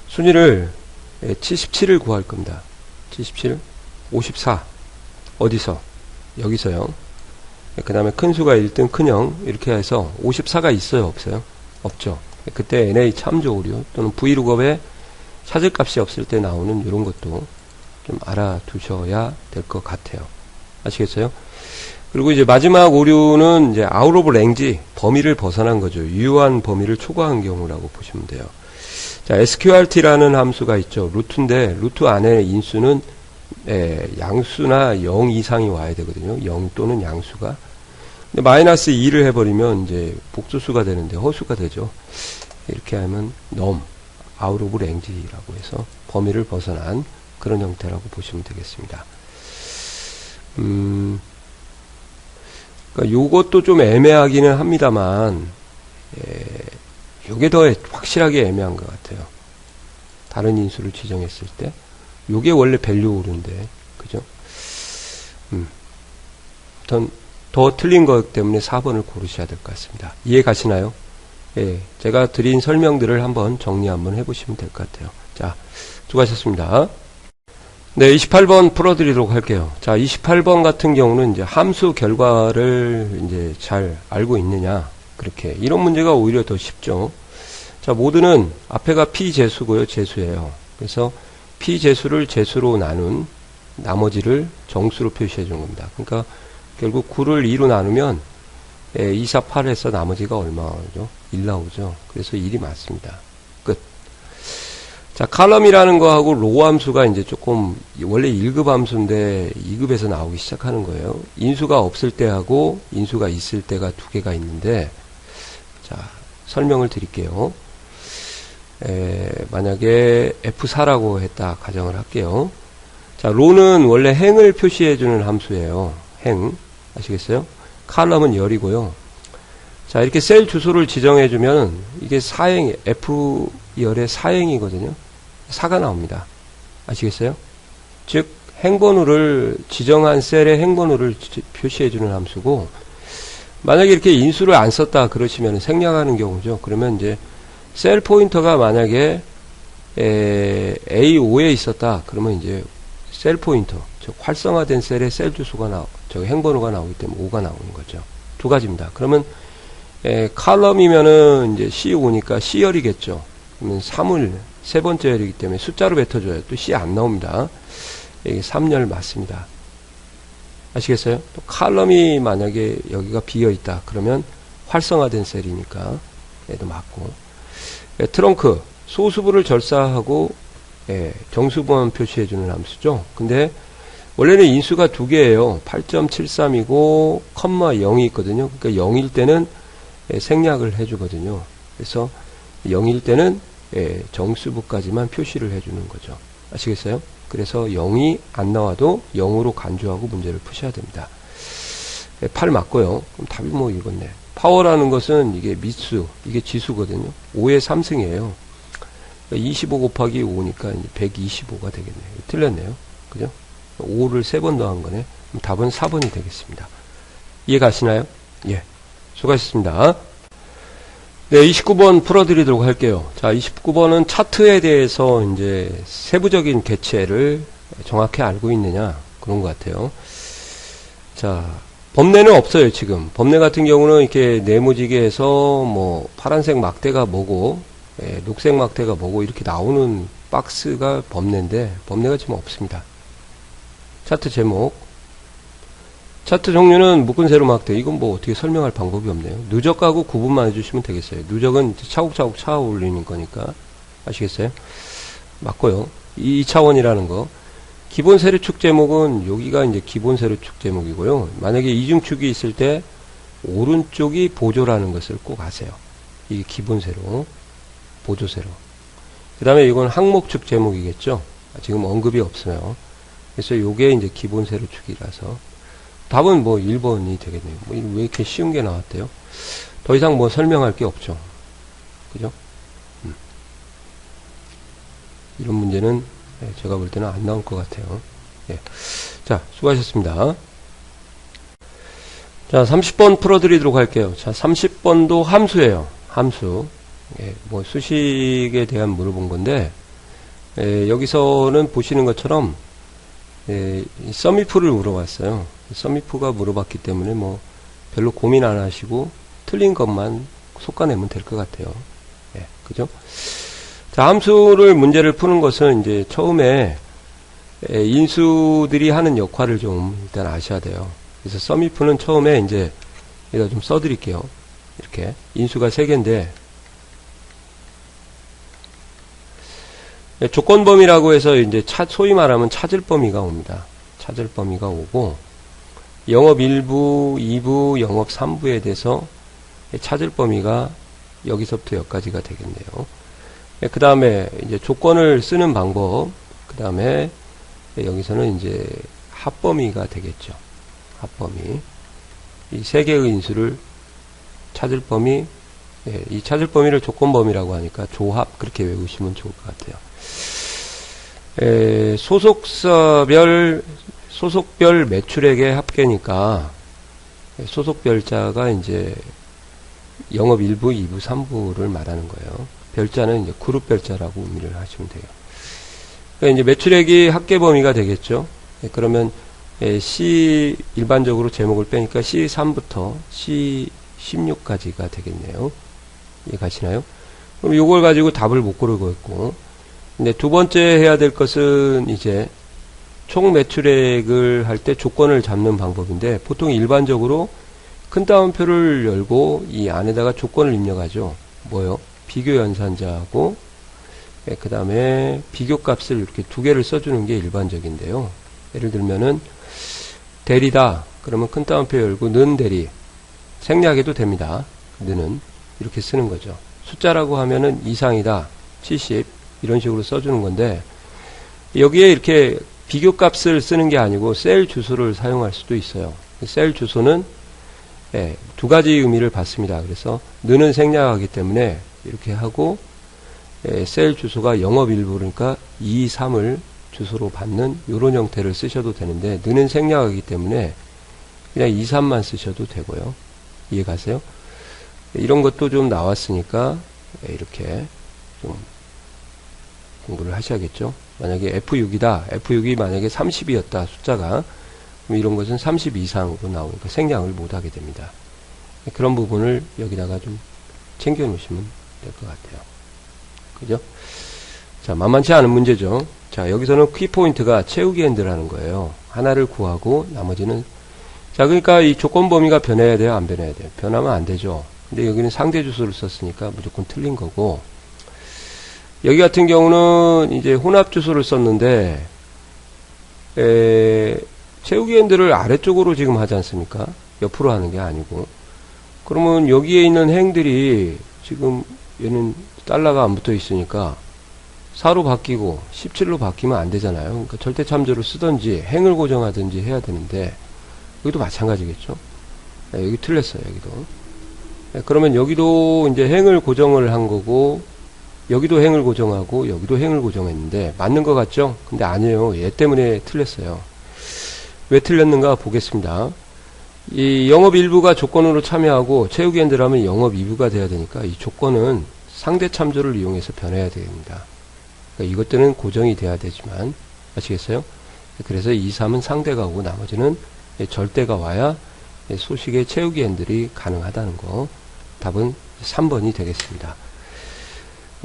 순위를 77을 구할 겁니다. 77, 54 어디서? 여기서요. 그 다음에 큰 수가 1등 큰형 이렇게 해서 54가 있어요, 없어요? 없죠. 그때 NA 참조 오류 또는 브이룩업에 찾을 값이 없을 때 나오는 이런 것도 좀 알아두셔야 될 것 같아요. 아시겠어요? 그리고 이제 마지막 오류는 이제 아웃 오브 랭지, 범위를 벗어난 거죠. 유효한 범위를 초과한 경우라고 보시면 돼요. 자, sqrt라는 함수가 있죠. 루트인데 루트 안에 인수는 양수나 0 이상이 와야 되거든요. 0 또는 양수가. 근데 마이너스 2를 해버리면 이제 복수수가 되는데 허수가 되죠. 이렇게 하면 넘, 아웃 오브 랭지라고 해서 범위를 벗어난 그런 형태라고 보시면 되겠습니다. 그러니까 요것도 좀 애매하기는 합니다만, 요게 더 확실하게 애매한 것 같아요. 다른 인수를 지정했을 때. 요게 원래 밸류 오류인데, 그죠? 더 틀린 것 때문에 4번을 고르셔야 될 것 같습니다. 이해 가시나요? 예, 제가 드린 설명들을 한번 정리 한번 해보시면 될 것 같아요. 자, 수고하셨습니다. 네, 28번 풀어드리도록 할게요. 자, 28번 같은 경우는 이제 함수 결과를 이제 잘 알고 있느냐. 그렇게. 이런 문제가 오히려 더 쉽죠. 자, 모드는 앞에가 P재수고요. 재수예요. 그래서 P재수를 재수로 나눈 나머지를 정수로 표시해 준 겁니다. 그러니까 결국 9를 2로 나누면 2, 4, 8에서 나머지가 얼마죠? 1 나오죠. 그래서 1이 맞습니다. 끝. 자, 칼럼이라는 거하고 로우 함수가 이제 조금 원래 1급 함수인데 2급에서 나오기 시작하는 거예요. 인수가 없을 때하고 인수가 있을 때가 2개가 있는데, 자, 설명을 드릴게요. 만약에 F4라고 했다 가정을 할게요. 자, 로는 원래 행을 표시해주는 함수예요. 행. 아시겠어요? 칼럼은 열이고요. 자, 이렇게 셀 주소를 지정해주면 이게 사행, F열의 사행이거든요. 4가 나옵니다. 아시겠어요? 즉, 행번호를, 지정한 셀의 행번호를 표시해주는 함수고, 만약에 이렇게 인수를 안 썼다 그러시면 생략하는 경우죠. 그러면 이제 셀 포인터가 만약에 A5에 있었다 그러면 이제 셀 포인터 즉 활성화된 셀에 셀 주소가 행번호가 나오기 때문에 5가 나오는 거죠. 두 가지입니다. 그러면 칼럼이면은 이제 C5니까 C열이겠죠. 그러면 3을 세 번째 열이기 때문에 숫자로 뱉어줘요. 또 C 안 나옵니다. 이게 3열 맞습니다. 아시겠어요? 또 칼럼이 만약에 여기가 비어있다. 그러면 활성화된 셀이니까 얘도 맞고. 트렁크, 소수부를 절사하고 정수부만 표시해주는 함수죠. 근데 원래는 인수가 두 개예요. 8.73이고 컴마 0이 있거든요. 그러니까 0일 때는 생략을 해주거든요. 그래서 0일 때는 정수부까지만 표시를 해주는 거죠. 아시겠어요? 그래서 0이 안 나와도 0으로 간주하고 문제를 푸셔야 됩니다. 8 맞고요. 그럼 답이 뭐 이건네. 파워라는 것은 이게 미수, 이게 지수거든요. 5의 3승이에요. 25 곱하기 5니까 125가 되겠네요. 틀렸네요. 그죠? 5를 3번 더한 거네. 그럼 답은 4번이 되겠습니다. 이해 가시나요? 예. 수고하셨습니다. 네, 29번 풀어드리도록 할게요. 자, 29번은 차트에 대해서 이제 세부적인 개체를 정확히 알고 있느냐, 그런 것 같아요. 자, 범례는 없어요, 지금. 범례 같은 경우는 이렇게 네모지게에서 뭐, 파란색 막대가 뭐고, 녹색 막대가 뭐고, 이렇게 나오는 박스가 범례인데, 범례가 지금 없습니다. 차트 제목. 차트 종류는 묶은 세로 막대. 이건 뭐 어떻게 설명할 방법이 없네요. 누적하고 구분만 해주시면 되겠어요. 누적은 차곡차곡 차아 올리는 거니까. 아시겠어요? 맞고요. 2차원이라는 거. 기본 세로축 제목은 여기가 이제 기본 세로축 제목이고요. 만약에 이중축이 있을 때 오른쪽이 보조라는 것을 꼭 아세요. 이게 기본 세로, 보조 세로. 그 다음에 이건 항목축 제목이겠죠. 지금 언급이 없어요. 그래서 요게 이제 기본 세로축이라서 답은 뭐 1번이 되겠네요. 뭐 왜 이렇게 쉬운 게 나왔대요? 더 이상 뭐 설명할 게 없죠. 그죠? 이런 문제는 제가 볼 때는 안 나올 것 같아요. 예. 자, 수고하셨습니다. 자, 30번 풀어드리도록 할게요. 자, 30번도 함수예요. 함수. 예, 뭐 수식에 대한 물어본 건데, 여기서는 보시는 것처럼 썸이프를 물어봤어요. 썸이프가 물어봤기 때문에 뭐 별로 고민 안 하시고 틀린 것만 솎아내면 될 것 같아요. 예, 그죠? 자, 함수를 문제를 푸는 것은 이제 처음에 인수들이 하는 역할을 좀 일단 아셔야 돼요. 그래서 썸이프는 처음에 이제 여기다 좀 써드릴게요. 이렇게 인수가 3개인데 조건범위라고 해서 이제 소위 말하면 찾을 범위가 옵니다. 찾을 범위가 오고 영업 1부, 2부, 영업 3부에 대해서 찾을 범위가 여기서부터 여기까지가 되겠네요. 그 다음에 이제 조건을 쓰는 방법, 그 다음에 여기서는 이제 합범위가 되겠죠. 합범위. 이 3개의 인수를 찾을 범위, 이 찾을 범위를 조건범위라고 하니까 조합, 그렇게 외우시면 좋을 것 같아요. 소속별 매출액의 합계니까 소속별자가 이제 영업 1부, 2부, 3부를 말하는 거예요. 별자는 이제 그룹별자라고 의미를 하시면 돼요. 그러니까 이제 매출액이 합계 범위가 되겠죠. 그러면 C 일반적으로 제목을 빼니까 C3부터 C16까지가 되겠네요. 이해 가시나요? 그럼 이걸 가지고 답을 못 고르고 있고, 근데 두 번째 해야 될 것은 이제 총 매출액을 할 때 조건을 잡는 방법인데, 보통 일반적으로 큰 따옴표를 열고 이 안에다가 조건을 입력하죠. 뭐요? 비교 연산자하고 그 다음에 비교값을 이렇게 두 개를 써주는 게 일반적인데요. 예를 들면은 대리다. 그러면 큰 따옴표 열고 는 대리. 생략해도 됩니다. 는은 이렇게 쓰는 거죠. 숫자라고 하면은 이상이다. 70 이런 식으로 써주는 건데, 여기에 이렇게 비교값을 쓰는 게 아니고 셀 주소를 사용할 수도 있어요. 셀 주소는 두 가지 의미를 받습니다. 그래서 는은 생략하기 때문에 이렇게 하고, 셀 주소가 영업일부, 그러니까 2, 3을 주소로 받는 이런 형태를 쓰셔도 되는데, 는은 생략하기 때문에 그냥 2, 3만 쓰셔도 되고요. 이해 가세요? 이런 것도 좀 나왔으니까 이렇게 좀 공부를 하셔야겠죠. 만약에 F6이다. F6이 만약에 30이었다. 숫자가. 그럼 이런 것은 30 이상으로 나오니까 생략을 못하게 됩니다. 그런 부분을 여기다가 좀 챙겨 놓으시면 될 것 같아요. 그죠? 자, 만만치 않은 문제죠. 자, 여기서는 키포인트가 채우기 핸들하는 거예요. 하나를 구하고 나머지는. 자, 그러니까 이 조건 범위가 변해야 돼요? 안 변해야 돼요? 변하면 안 되죠. 근데 여기는 상대 주소를 썼으니까 무조건 틀린 거고, 여기 같은 경우는 이제 혼합 주소를 썼는데, 채우기 핸들을 아래쪽으로 지금 하지 않습니까? 옆으로 하는 게 아니고. 그러면 여기에 있는 행들이 지금 얘는 달러가 안 붙어 있으니까 4로 바뀌고 17로 바뀌면 안 되잖아요. 그러니까 절대 참조를 쓰든지 행을 고정하든지 해야 되는데, 여기도 마찬가지겠죠. 네, 여기 틀렸어요, 여기도. 네, 그러면 여기도 이제 행을 고정을 한 거고, 여기도 행을 고정하고, 여기도 행을 고정했는데, 맞는 것 같죠? 근데 아니에요. 얘 때문에 틀렸어요. 왜 틀렸는가 보겠습니다. 이 영업 일부가 조건으로 참여하고, 채우기 핸들하면 영업 2부가 돼야 되니까, 이 조건은 상대 참조를 이용해서 변해야 됩니다. 그러니까 이것들은 고정이 돼야 되지만, 아시겠어요? 그래서 2, 3은 상대가 오고, 나머지는 절대가 와야 소식의 채우기 핸들이 가능하다는 거. 답은 3번이 되겠습니다.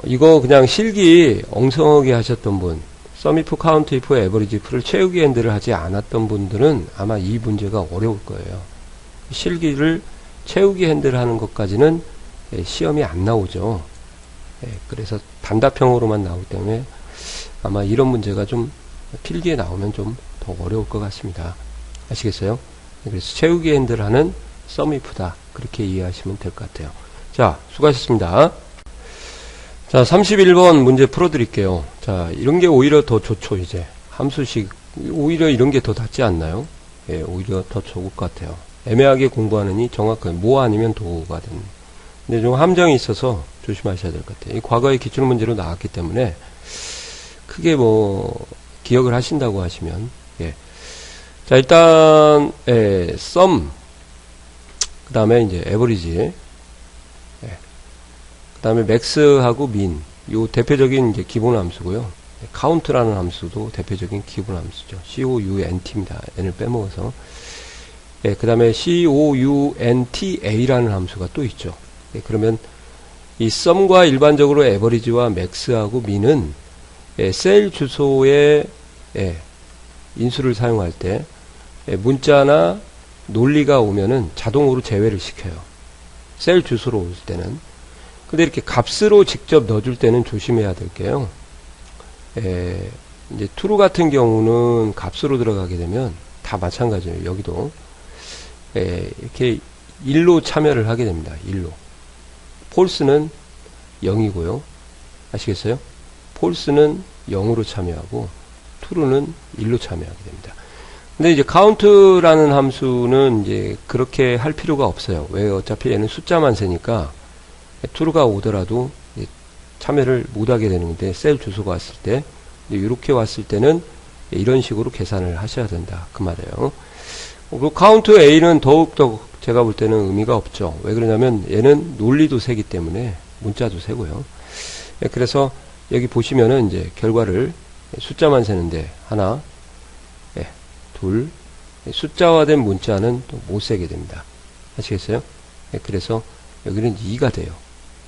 이거 그냥 실기 엉성하게 하셨던 분, 썸이프, 카운트 이프, 에버리지 이프를 채우기 핸들을 하지 않았던 분들은 아마 이 문제가 어려울 거예요. 실기를 채우기 핸들을 하는 것까지는 시험이 안 나오죠. 그래서 단답형으로만 나오기 때문에 아마 이런 문제가 좀 필기에 나오면 좀 더 어려울 것 같습니다. 아시겠어요? 그래서 채우기 핸들 하는 썸이프다. 그렇게 이해하시면 될 것 같아요. 자, 수고하셨습니다. 자, 31번 문제 풀어드릴게요. 자, 이런 게 오히려 더 좋죠, 이제. 함수식, 오히려 이런 게 더 낫지 않나요? 예, 오히려 더 좋을 것 같아요. 애매하게 공부하느니 정확하게, 뭐 아니면 도가 되는. 근데 좀 함정이 있어서 조심하셔야 될 것 같아요. 이 과거의 기출문제로 나왔기 때문에, 크게 뭐, 기억을 하신다고 하시면, 예. 자, 일단, 썸, 그 다음에 이제 에버리지, 그 다음에 맥스하고 민, 요 대표적인 이제 기본 함수고요. 카운트라는 함수도 대표적인 기본 함수죠. COUNT입니다. n을 빼먹어서. 그 다음에 COUNTA라는 함수가 또 있죠. 그러면 이 썸과 일반적으로 에버리지와 맥스하고 민은 셀 주소에 인수를 사용할 때 문자나 논리가 오면은 자동으로 제외를 시켜요. 셀 주소로 올 때는. 근데 이렇게 값으로 직접 넣어줄 때는 조심해야 될 게요. 이제 true 같은 경우는 값으로 들어가게 되면 다 마찬가지예요. 여기도. 이렇게 1로 참여를 하게 됩니다. 1로. false는 0이고요. 아시겠어요? false는 0으로 참여하고 true는 1로 참여하게 됩니다. 근데 이제 count라는 함수는 이제 그렇게 할 필요가 없어요. 왜? 어차피 얘는 숫자만 세니까 true가 오더라도 참여를 못하게 되는데 셀 주소가 왔을 때 이렇게 왔을 때는 이런 식으로 계산을 하셔야 된다. 그 말이에요. 그리고 count A는 더욱더 제가 볼 때는 의미가 없죠. 왜 그러냐면 얘는 논리도 세기 때문에 문자도 세고요. 그래서 여기 보시면은 이제 결과를 숫자만 세는데 하나, 둘, 숫자화된 문자는 또 못 세게 됩니다. 아시겠어요? 그래서 여기는 2가 돼요.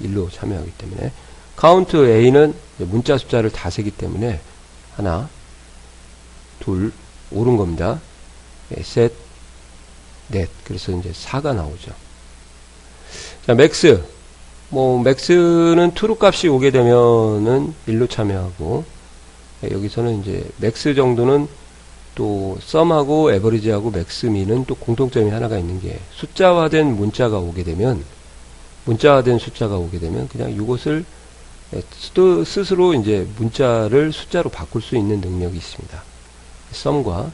1로 참여하기 때문에. count A는 문자 숫자를 다 세기 때문에 하나, 둘, 옳은 겁니다. 셋, 넷. 그래서 이제 4가 나오죠. 자, 맥스. 맥스는 true 값이 오게 되면은 1로 참여하고, 여기서는 이제 맥스 정도는 또 썸하고 에버리지하고 맥스미는 또 공통점이 하나가 있는 게 숫자화된 문자가 오게 되면 문자화된 숫자가 오게 되면 그냥 이것을 스스로 이제 문자를 숫자로 바꿀 수 있는 능력이 있습니다. 썸과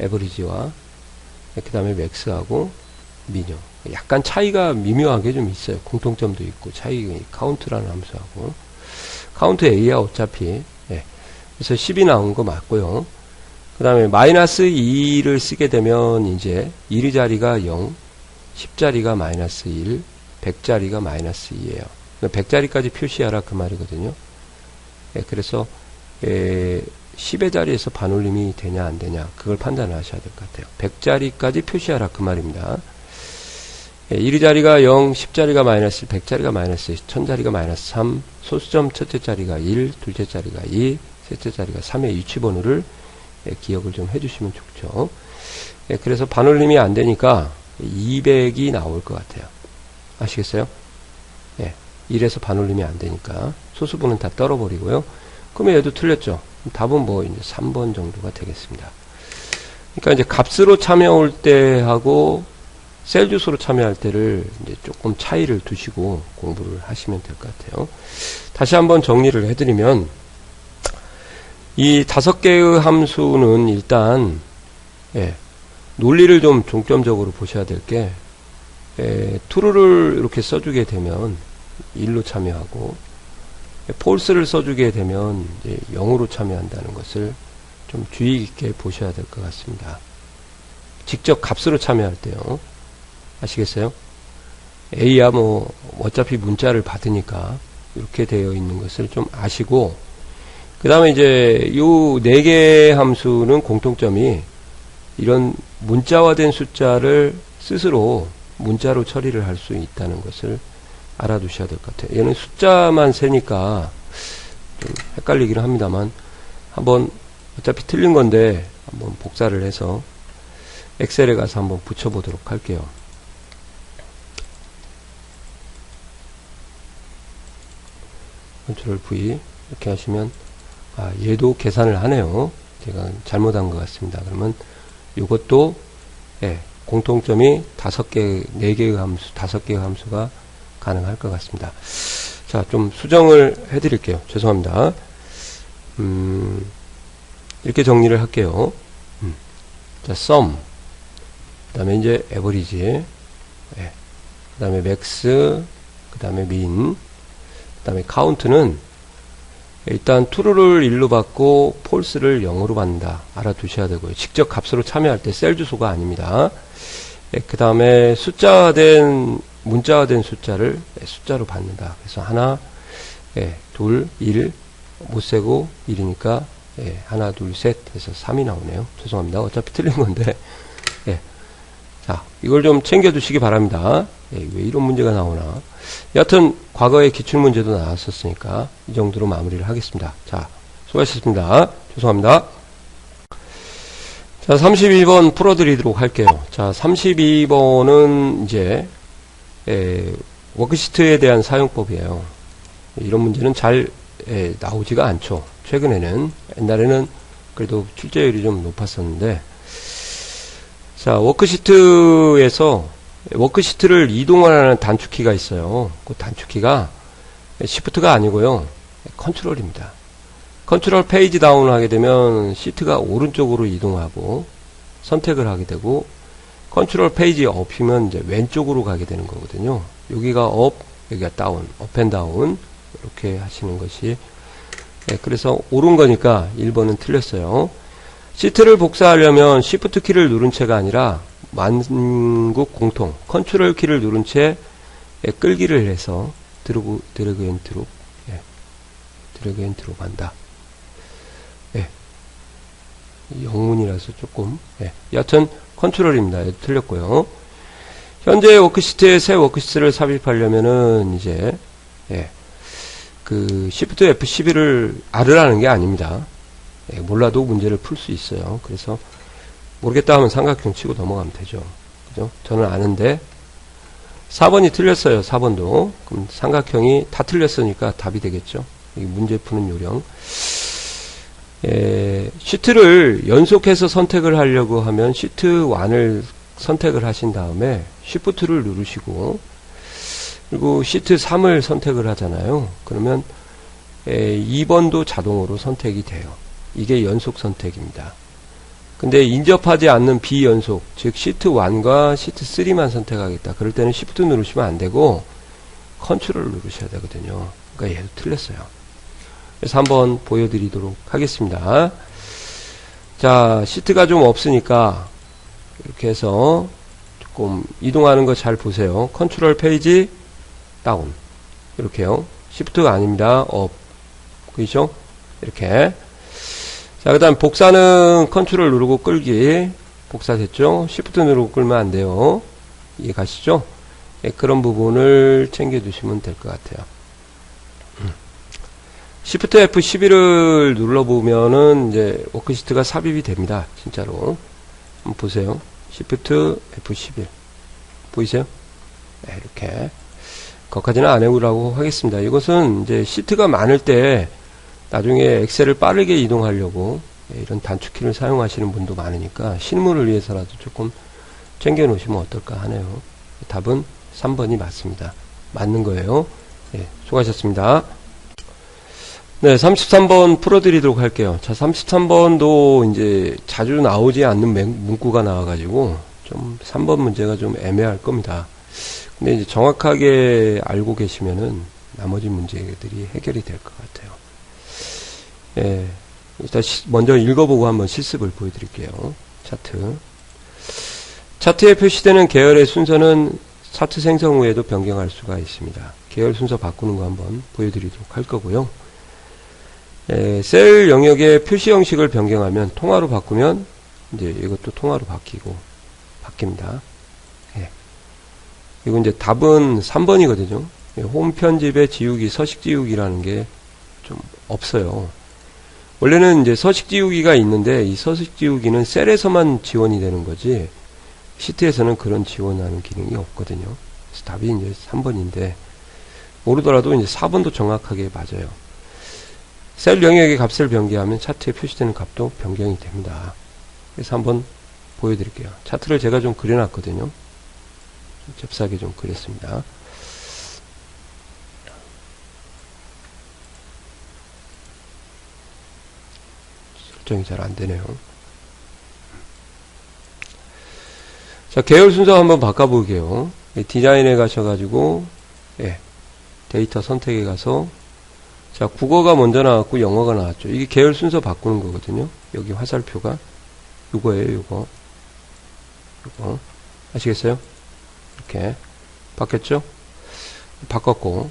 에버리지와 그 다음에 맥스하고 민요. 약간 차이가 미묘하게 좀 있어요. 공통점도 있고 차이가 카운트라는 함수하고 카운트 A야 어차피. 그래서 10이 나온 거 맞고요. 그 다음에 마이너스 2를 쓰게 되면 이제 1의 자리가 0, 10자리가 마이너스 1, 100자리가 마이너스 2예요. 100자리까지 표시하라 그 말이거든요. 그래서 10의 자리에서 반올림이 되냐 안 되냐 그걸 판단을 하셔야 될 것 같아요. 100자리까지 표시하라 그 말입니다. 1의 자리가 0, 10자리가 마이너스 1, 100자리가 마이너스 1000자리가 마이너스 3, 소수점 첫째 자리가 1, 둘째 자리가 2, 셋째 자리가 3의 위치번호를 기억을 좀 해주시면 좋죠. 그래서 반올림이 안 되니까 200이 나올 것 같아요. 아시겠어요? 1에서 반올림이 안 되니까 소수분은 다 떨어버리고요. 그러면 얘도 틀렸죠. 답은 뭐 이제 3번 정도가 되겠습니다. 그러니까 이제 값으로 참여할 때 하고 셀 주소로 참여할 때를 이제 조금 차이를 두시고 공부를 하시면 될 것 같아요. 다시 한번 정리를 해드리면 이 5개의 함수는 일단 논리를 좀 중점적으로 보셔야 될 게 true를 이렇게 써주게 되면 1로 참여하고 false를 써주게 되면 이제 0으로 참여한다는 것을 좀 주의 깊게 보셔야 될 것 같습니다. 직접 값으로 참여할 때요. 아시겠어요? A야 뭐 어차피 문자를 받으니까 이렇게 되어 있는 것을 좀 아시고 그 다음에 이제 요 4개의 함수는 공통점이 이런 문자화된 숫자를 스스로 문자로 처리를 할 수 있다는 것을 알아두셔야 될 것 같아요. 얘는 숫자만 세니까 좀 헷갈리기는 합니다만 한번 어차피 틀린 건데 한번 복사를 해서 엑셀에 가서 한번 붙여보도록 할게요. 컨트롤 V 이렇게 하시면 얘도 계산을 하네요. 제가 잘못한 것 같습니다. 그러면 이것도 공통점이 4개의 함수, 5개의 함수가 가능할 것 같습니다. 자, 좀 수정을 해드릴게요. 죄송합니다. 이렇게 정리를 할게요. 자, sum, 그 다음에 이제 average, 그 다음에 max, 그 다음에 min, 그 다음에 count는 일단 true를 1로 받고 false를 0으로 받는다. 알아두셔야 되고요. 직접 값으로 참여할 때 셀 주소가 아닙니다. 그 다음에 문자화된 숫자를 숫자로 받는다. 그래서 하나, 둘, 1, 못 세고 1이니까 하나, 둘, 셋 해서 3이 나오네요. 죄송합니다. 어차피 틀린 건데. 자, 이걸 좀 챙겨두시기 바랍니다. 왜 이런 문제가 나오나. 여하튼 과거에 기출문제도 나왔었으니까 이 정도로 마무리를 하겠습니다. 자, 수고하셨습니다. 죄송합니다. 자, 32번 풀어드리도록 할게요. 자, 32번은 이제 워크시트에 대한 사용법이에요. 이런 문제는 잘 나오지가 않죠. 최근에는. 옛날에는 그래도 출제율이 좀 높았었는데, 자, 워크시트에서 워크시트를 이동하는 단축키가 있어요. 그 단축키가 Shift가 아니고요. 컨트롤입니다. 컨트롤 페이지 다운을 하게 되면 시트가 오른쪽으로 이동하고 선택을 하게 되고 컨트롤 페이지 업이면 이제 왼쪽으로 가게 되는 거거든요. 여기가 업, 여기가 다운, 업 앤 다운 이렇게 하시는 것이 그래서 옳은 거니까 1번은 틀렸어요. 시트를 복사하려면 Shift 키를 누른 채가 아니라 만국 공통 컨트롤 키를 누른 채 끌기를 해서 드래그 앤 드롭 드래그 앤 드롭 한다. 영문이라서 조금 여하튼 컨트롤입니다. 틀렸고요. 현재 워크시트에 새 워크시트를 삽입하려면은 이제 그 Shift F12를 R을 하는 게 아닙니다. 몰라도 문제를 풀 수 있어요. 그래서 모르겠다 하면 삼각형 치고 넘어가면 되죠. 그죠? 저는 아는데 4번이 틀렸어요. 4번도. 그럼 삼각형이 다 틀렸으니까 답이 되겠죠. 이 문제 푸는 요령. 시트를 연속해서 선택을 하려고 하면 시트 1을 선택을 하신 다음에 Shift를 누르시고 그리고 시트 3을 선택을 하잖아요. 그러면 2번도 자동으로 선택이 돼요. 이게 연속 선택입니다. 근데 인접하지 않는 비연속, 즉 시트 1과 시트 3만 선택하겠다. 그럴 때는 Shift 누르시면 안 되고 컨트롤 누르셔야 되거든요. 그러니까 얘도 틀렸어요. 그래서 한번 보여드리도록 하겠습니다. 자, 시트가 좀 없으니까 이렇게 해서 조금 이동하는 거 잘 보세요. 컨트롤 페이지 다운 이렇게요. Shift가 아닙니다. 업 그죠? 이렇게 자, 그 다음 복사는 컨트롤 누르고 끌기. 복사됐죠? Shift 누르고 끌면 안 돼요. 이해 가시죠? 예, 그런 부분을 챙겨두시면 될 것 같아요. Shift F11을 눌러보면은 이제 워크시트가 삽입이 됩니다. 진짜로. 한번 보세요. Shift F11. 보이세요? 네, 이렇게. 거기까지는 안 해보라고 하겠습니다. 이것은 이제 시트가 많을 때 나중에 엑셀을 빠르게 이동하려고 이런 단축키를 사용하시는 분도 많으니까 실무를 위해서라도 조금 챙겨 놓으시면 어떨까 하네요. 답은 3번이 맞습니다. 맞는 거예요. 네, 수고하셨습니다. 네, 33번 풀어드리도록 할게요. 자, 33번도 이제 자주 나오지 않는 문구가 나와가지고 좀 3번 문제가 좀 애매할 겁니다. 근데 이제 정확하게 알고 계시면은 나머지 문제들이 해결이 될 것 같아요. 예, 일단 먼저 읽어보고 한번 실습을 보여드릴게요. 차트에 표시되는 계열의 순서는 차트 생성 후에도 변경할 수가 있습니다. 계열 순서 바꾸는 거 한번 보여드리도록 할 거고요. 예, 셀 영역의 표시 형식을 변경하면 통화로 바꾸면 이제 이것도 통화로 바뀝니다. 예. 이거 이제 답은 3번이거든요. 예, 홈 편집의 지우기, 서식 지우기라는 게 좀 없어요. 원래는 이제 서식 지우기가 있는데 이 서식 지우기는 셀에서만 지원이 되는 거지 시트에서는 그런 지원하는 기능이 없거든요. 그래서 답이 이제 3번인데 모르더라도 이제 4번도 정확하게 맞아요. 셀 영역의 값을 변경하면 차트에 표시되는 값도 변경이 됩니다. 그래서 한번 보여드릴게요. 차트를 제가 좀 그려놨거든요. 좀 잽싸게 좀 그렸습니다. 설정이 잘 안되네요. 자, 계열 순서 한번 바꿔볼게요. 디자인에 가셔가지고 예, 데이터 선택에 가서 자, 국어가 먼저 나왔고 영어가 나왔죠. 이게 계열 순서 바꾸는 거거든요. 여기 화살표가 요거예요. 요거 아시겠어요? 이렇게 바뀌었죠? 바꿨고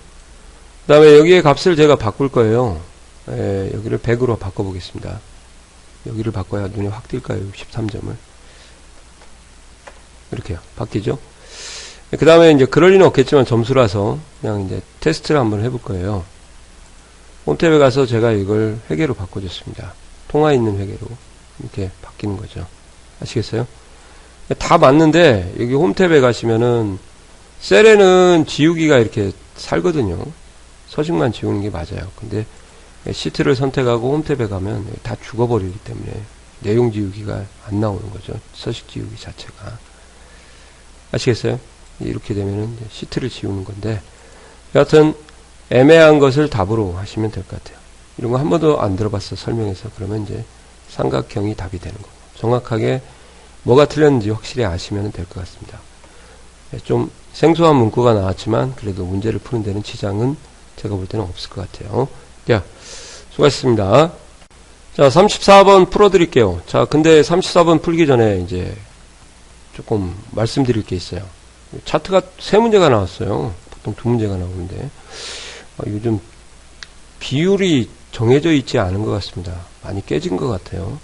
그 다음에 여기에 값을 제가 바꿀 거예요. 예, 여기를 100으로 바꿔보겠습니다. 여기를 바꿔야 눈에 확 띌까요? 63점을 이렇게요. 바뀌죠? 그 다음에 이제 그럴 리는 없겠지만 점수라서 그냥 이제 테스트를 한번 해볼 거예요. 홈탭에 가서 제가 이걸 회계로 바꿔줬습니다. 통화 있는 회계로 이렇게 바뀌는 거죠. 아시겠어요? 다 맞는데 여기 홈탭에 가시면은 셀에는 지우기가 이렇게 살거든요. 서식만 지우는 게 맞아요. 근데 시트를 선택하고 홈탭에 가면 다 죽어버리기 때문에 내용 지우기가 안 나오는 거죠. 서식 지우기 자체가. 아시겠어요? 이렇게 되면은 시트를 지우는 건데 여하튼 애매한 것을 답으로 하시면 될 것 같아요. 이런 거 한 번도 안 들어봤어 설명해서. 그러면 이제 삼각형이 답이 되는 거고 정확하게 뭐가 틀렸는지 확실히 아시면 될 것 같습니다. 좀 생소한 문구가 나왔지만 그래도 문제를 푸는 데는 지장은 제가 볼 때는 없을 것 같아요. 자, 수고하셨습니다. 자, 34번 풀어드릴게요. 자, 근데 34번 풀기 전에 이제 조금 말씀드릴 게 있어요. 차트가 3문제가 나왔어요. 보통 2문제가 나오는데 요즘 비율이 정해져 있지 않은 것 같습니다. 많이 깨진 것 같아요.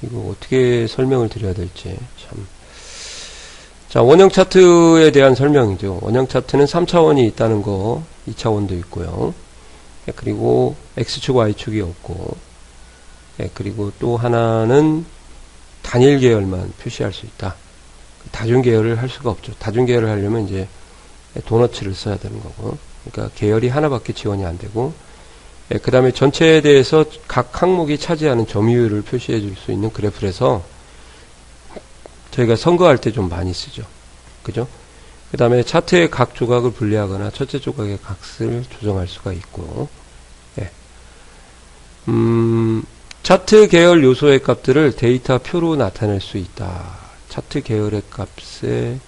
이거 어떻게 설명을 드려야 될지 참. 자, 원형 차트에 대한 설명이죠. 원형 차트는 3차원이 있다는 거, 2차원도 있고요. 그리고 X축, Y축이 없고, 그리고 또 하나는 단일 계열만 표시할 수 있다. 다중 계열을 할 수가 없죠. 다중 계열을 하려면 이제 도너츠를 써야 되는 거고. 그러니까 계열이 하나밖에 지원이 안 되고, 그 다음에 전체에 대해서 각 항목이 차지하는 점유율을 표시해 줄 수 있는 그래프에서 저희가 선거할 때 좀 많이 쓰죠. 그죠? 그 다음에 차트의 각 조각을 분리하거나 첫째 조각의 값을 조정할 수가 있고, 차트 계열 요소의 값들을 데이터 표로 나타낼 수 있다. 차트 계열의 값에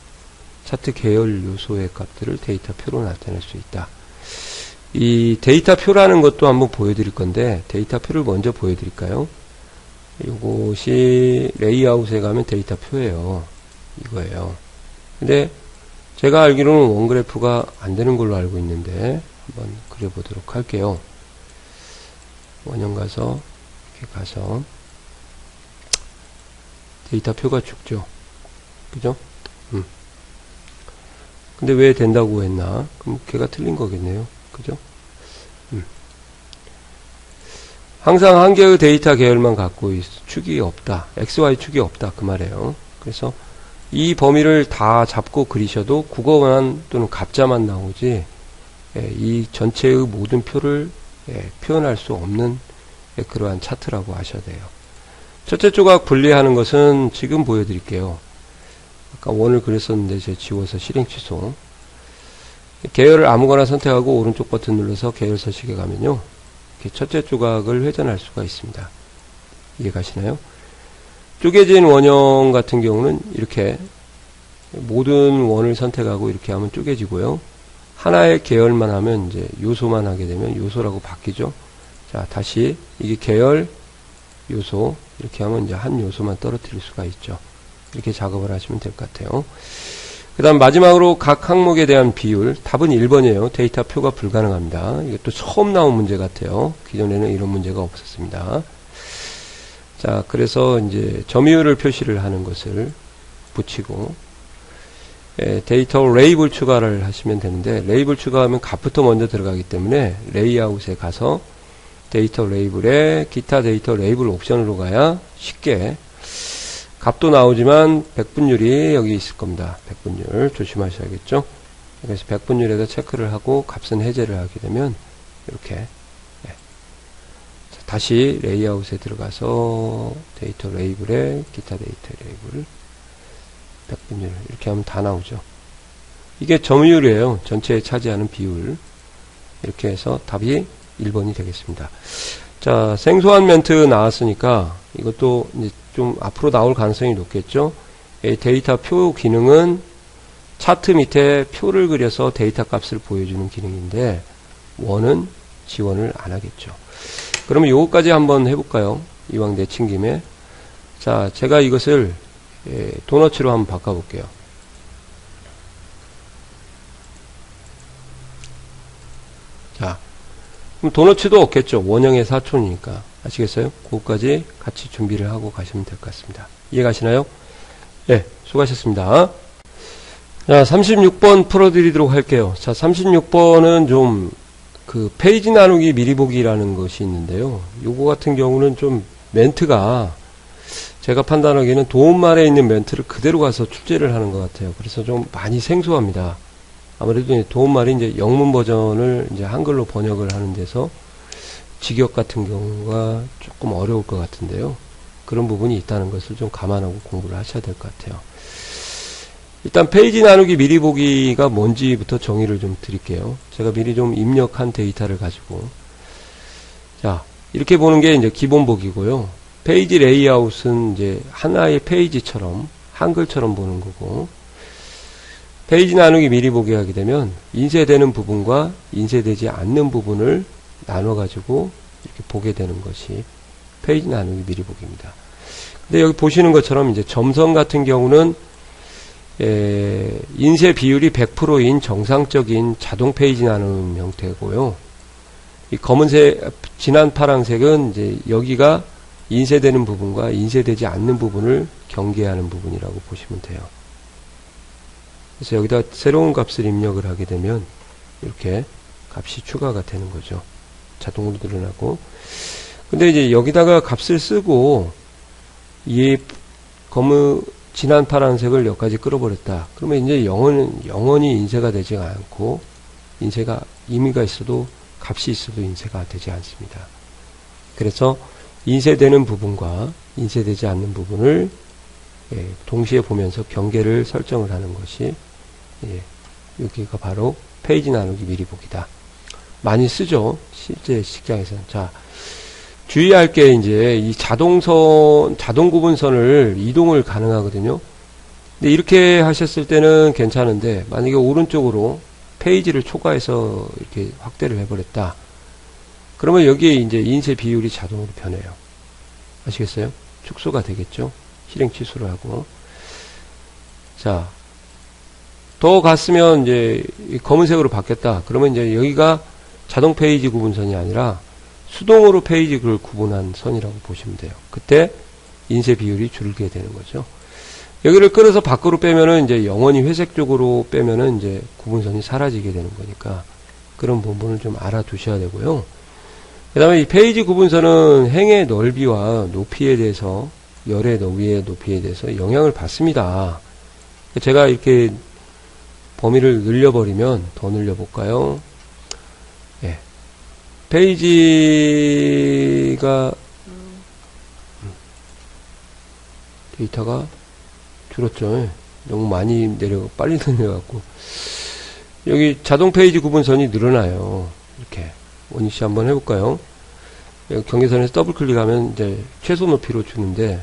차트 계열 요소의 값들을 데이터 표로 나타낼 수 있다. 이 데이터 표라는 것도 한번 보여드릴 건데 데이터 표를 먼저 보여드릴까요? 이것이 레이아웃에 가면 데이터 표예요. 이거예요. 근데 제가 알기로는 원그래프가 안 되는 걸로 알고 있는데 한번 그려보도록 할게요. 원형 가서 이렇게 가서 데이터표가 죽죠. 그죠? 근데 왜 된다고 했나? 그럼 걔가 틀린 거겠네요. 그죠? 항상 한 개의 데이터 계열만 갖고 축이 없다. XY 축이 없다. 그 말이에요. 그래서 이 범위를 다 잡고 그리셔도 국어만 또는 갑자만 나오지, 이 전체의 모든 표를 표현할 수 없는 그러한 차트라고 하셔야 돼요. 첫째 조각 분리하는 것은 지금 보여드릴게요. 아까 원을 그렸었는데 제가 지워서 실행 취소. 계열을 아무거나 선택하고 오른쪽 버튼 눌러서 계열 서식에 가면요, 이렇게 첫째 조각을 회전할 수가 있습니다. 이해가시나요? 쪼개진 원형 같은 경우는 이렇게 모든 원을 선택하고 이렇게 하면 쪼개지고요. 하나의 계열만 하면 이제 요소만 하게 되면 요소라고 바뀌죠. 자, 다시 이게 계열, 요소 이렇게 하면 이제 한 요소만 떨어뜨릴 수가 있죠. 이렇게 작업을 하시면 될 것 같아요. 그 다음 마지막으로 각 항목에 대한 비율. 답은 1번이에요. 데이터 표가 불가능합니다. 이것도 처음 나온 문제 같아요. 기존에는 이런 문제가 없었습니다. 자, 그래서 이제 점유율을 표시를 하는 것을 붙이고, 데이터 레이블 추가를 하시면 되는데, 레이블 추가하면 값부터 먼저 들어가기 때문에 레이아웃에 가서 데이터 레이블에 기타 데이터 레이블 옵션으로 가야 쉽게, 값도 나오지만 백분율이 여기 있을 겁니다. 백분율 조심하셔야겠죠. 그래서 백분율에다 체크를 하고 값은 해제를 하게 되면 이렇게, 다시 레이아웃에 들어가서 데이터 레이블에 기타 데이터 레이블 백분율 이렇게 하면 다 나오죠. 이게 점유율이에요. 전체에 차지하는 비율. 이렇게 해서 답이 1번이 되겠습니다. 자, 생소한 멘트 나왔으니까 이것도 이제 좀 앞으로 나올 가능성이 높겠죠. 데이터 표 기능은 차트 밑에 표를 그려서 데이터 값을 보여주는 기능인데 원은 지원을 안 하겠죠. 그러면 요거까지 한번 해볼까요? 이왕 내친 김에. 자, 제가 이것을 도너츠로 한번 바꿔볼게요. 자, 그럼 도너츠도 없겠죠. 원형의 4촌이니까. 아시겠어요? 그거까지 같이 준비를 하고 가시면 될 것 같습니다. 이해가시나요? 네, 수고하셨습니다. 자, 36번 풀어드리도록 할게요. 자, 36번은 좀 그 페이지 나누기 미리 보기라는 것이 있는데요. 요거 같은 경우는 좀 멘트가 제가 판단하기에는 도움말에 있는 멘트를 그대로 가서 출제를 하는 것 같아요. 그래서 좀 많이 생소합니다. 아무래도 도움말이 이제 영문 버전을 이제 한글로 번역을 하는 데서 직역 같은 경우가 조금 어려울 것 같은데요. 그런 부분이 있다는 것을 좀 감안하고 공부를 하셔야 될 것 같아요. 일단 페이지 나누기 미리 보기가 뭔지부터 정의를 좀 드릴게요. 제가 미리 좀 입력한 데이터를 가지고, 자, 이렇게 보는 게 이제 기본 보기고요. 페이지 레이아웃은 이제 하나의 페이지처럼 한글처럼 보는 거고, 페이지 나누기 미리 보기 하게 되면 인쇄되는 부분과 인쇄되지 않는 부분을 나눠 가지고 이렇게 보게 되는 것이 페이지 나누기 미리 보기입니다. 근데 여기 보시는 것처럼 이제 점선 같은 경우는 인쇄 비율이 100%인 정상적인 자동 페이지 나누는 형태고요. 이 검은색, 진한 파란색은 이제 여기가 인쇄되는 부분과 인쇄되지 않는 부분을 경계하는 부분이라고 보시면 돼요. 그래서 여기다 새로운 값을 입력을 하게 되면 이렇게 값이 추가가 되는 거죠. 자동으로 드러나고. 근데 이제 여기다가 값을 쓰고 이 진한 파란색을 여기까지 끌어버렸다. 그러면 이제 영원히 인쇄가 되지 않고, 인쇄가 의미가 있어도 값이 있어도 인쇄가 되지 않습니다. 그래서 인쇄되는 부분과 인쇄되지 않는 부분을 동시에 보면서 경계를 설정을 하는 것이 여기가 바로 페이지 나누기 미리 보기다. 많이 쓰죠. 실제 직장에서는. 자, 주의할 게 이제 이 자동 구분선을 이동을 가능하거든요. 근데 이렇게 하셨을 때는 괜찮은데 만약에 오른쪽으로 페이지를 초과해서 이렇게 확대를 해버렸다. 그러면 여기에 이제 인쇄 비율이 자동으로 변해요. 아시겠어요? 축소가 되겠죠. 실행 취소를 하고. 자, 더 갔으면 이제 검은색으로 바뀌었다. 그러면 이제 여기가 자동 페이지 구분선이 아니라 수동으로 페이지 글 구분한 선이라고 보시면 돼요. 그때 인쇄 비율이 줄게 되는 거죠. 여기를 끌어서 밖으로 빼면은 이제 영원히 회색 쪽으로 빼면은 이제 구분선이 사라지게 되는 거니까 그런 부분을 좀 알아두셔야 되고요. 그 다음에 이 페이지 구분선은 행의 넓이와 높이에 대해서 열의 너비의 높이에 대해서 영향을 받습니다. 제가 이렇게 범위를 늘려버리면 더 늘려볼까요? 예. 페이지가 데이터가 줄었죠. 너무 많이 빨리 내려갖고 여기 자동 페이지 구분선이 늘어나요. 이렇게 원위치 한번 해볼까요? 여기 경계선에서 더블 클릭하면 이제 최소 높이로 주는데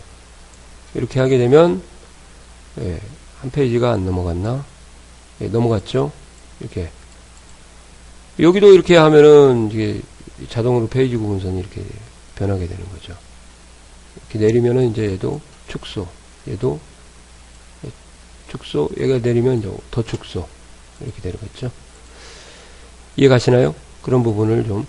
이렇게 하게 되면 예, 한 페이지가 안 넘어갔나? 예, 넘어갔죠? 이렇게 여기도 이렇게 하면은 이게 자동으로 페이지 구분선이 이렇게 변하게 되는 거죠. 이렇게 내리면은 이제 얘도 축소, 얘도 축소, 얘가 내리면 이제 더 축소 이렇게 내려갔죠. 이해 가시나요? 그런 부분을 좀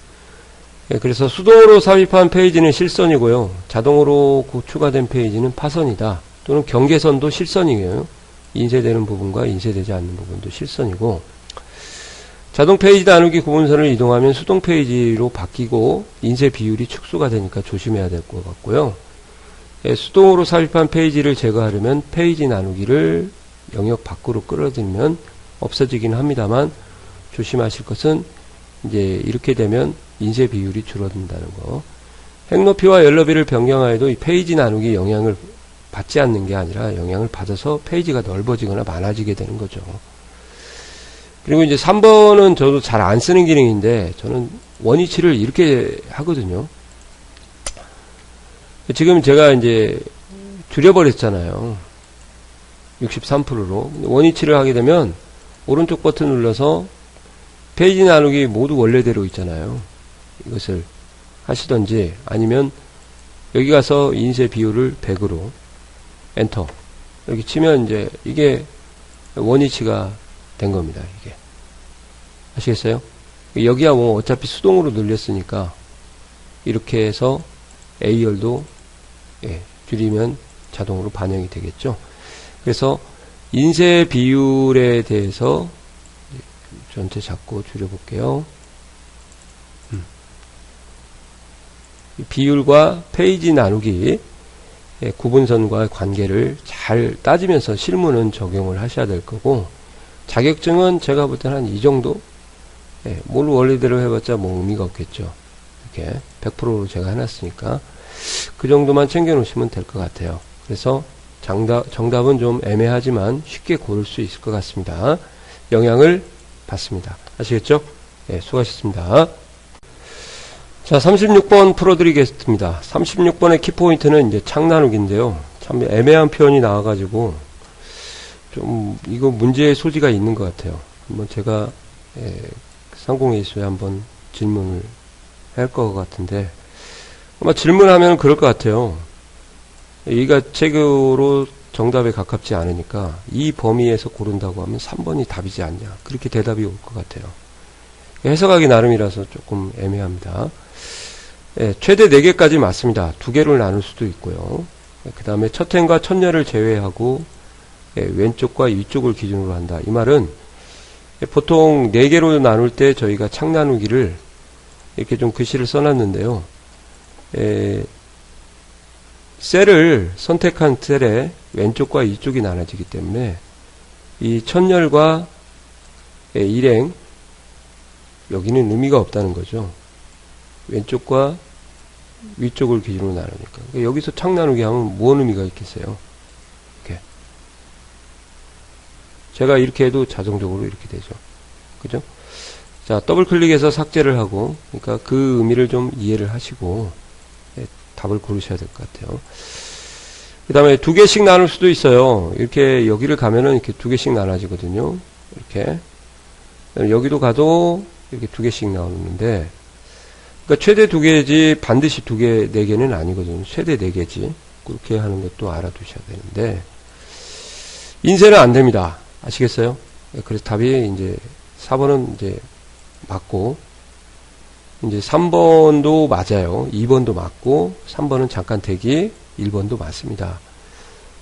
예, 그래서 수동으로 삽입한 페이지는 실선이고요. 자동으로 추가된 페이지는 파선이다. 또는 경계선도 실선이에요. 인쇄되는 부분과 인쇄되지 않는 부분도 실선이고 자동 페이지 나누기 구분선을 이동하면 수동 페이지로 바뀌고 인쇄 비율이 축소가 되니까 조심해야 될 것 같고요. 예, 수동으로 삽입한 페이지를 제거하려면 페이지 나누기를 영역 밖으로 끌어들이면 없어지긴 합니다만 조심하실 것은 이제 이렇게 되면 인쇄 비율이 줄어든다는 거. 행높이와 열높이를 변경하여도 이 페이지 나누기 영향을 받지 않는 게 아니라 영향을 받아서 페이지가 넓어지거나 많아지게 되는 거죠. 그리고 이제 3번은 저도 잘 안 쓰는 기능인데 저는 원위치를 이렇게 하거든요. 지금 제가 이제 줄여버렸잖아요. 63%로. 원위치를 하게 되면 오른쪽 버튼 눌러서 페이지 나누기 모두 원래대로 있잖아요. 이것을 하시던지 아니면 여기 가서 인쇄 비율을 100으로 엔터 이렇게 치면 이제 이게 원위치가 된 겁니다. 이게 아시겠어요? 여기야 뭐 어차피 수동으로 늘렸으니까 이렇게 해서 A열도 예, 줄이면 자동으로 반영이 되겠죠. 그래서 인쇄 비율에 대해서 전체 잡고 줄여볼게요. 비율과 페이지 나누기 예, 구분선과 관계를 잘 따지면서 실무는 적용을 하셔야 될 거고 자격증은 제가 볼 때는 한 이 정도 예, 뭘 원래대로 해봤자 뭐 의미가 없겠죠. 이렇게 100%로 제가 해놨으니까 그 정도만 챙겨 놓으시면 될 것 같아요. 그래서 정답은 좀 애매하지만 쉽게 고를 수 있을 것 같습니다. 영향을 받습니다. 아시겠죠? 예, 수고하셨습니다. 자, 36번 풀어드리겠습니다. 36번의 키포인트는 이제 창 나누기인데요. 참 애매한 표현이 나와가지고 좀 이거 문제의 소지가 있는 것 같아요. 한번 제가 상공회의소에 한번 질문을 할 것 같은데 아마 질문하면 그럴 것 같아요. 이가 책으로 정답에 가깝지 않으니까 이 범위에서 고른다고 하면 3번이 답이지 않냐 그렇게 대답이 올 것 같아요. 해석하기 나름이라서 조금 애매합니다. 예, 최대 4개까지 맞습니다. 2개로 나눌 수도 있고요. 그 다음에 첫 행과 첫 열을 제외하고 왼쪽과 위쪽을 기준으로 한다. 이 말은 보통 4개로 나눌 때 저희가 창 나누기를 이렇게 좀 글씨를 써놨는데요. 셀을 선택한 셀에 왼쪽과 위쪽이 나눠지기 때문에 이 첫열과 일행 여기는 의미가 없다는 거죠. 왼쪽과 위쪽을 기준으로 나누니까. 그러니까 여기서 창 나누기 하면 무슨 의미가 있겠어요? 이렇게. 제가 이렇게 해도 자동적으로 이렇게 되죠. 그죠? 자, 더블 클릭해서 삭제를 하고, 그러니까 그 의미를 좀 이해를 하시고, 답을 고르셔야 될 것 같아요. 그 다음에 2개씩 나눌 수도 있어요. 이렇게 여기를 가면은 이렇게 2개씩 나눠지거든요. 이렇게. 여기도 가도 이렇게 2개씩 나오는데, 그러니까 최대 2개지 반드시 2개, 4개는 아니거든요. 최대 4개지. 그렇게 하는 것도 알아두셔야 되는데, 인쇄는 안 됩니다. 아시겠어요? 그래서 답이 이제 4번은 이제 맞고, 이제 3번도 맞아요. 2번도 맞고 3번은 잠깐 대기, 1번도 맞습니다.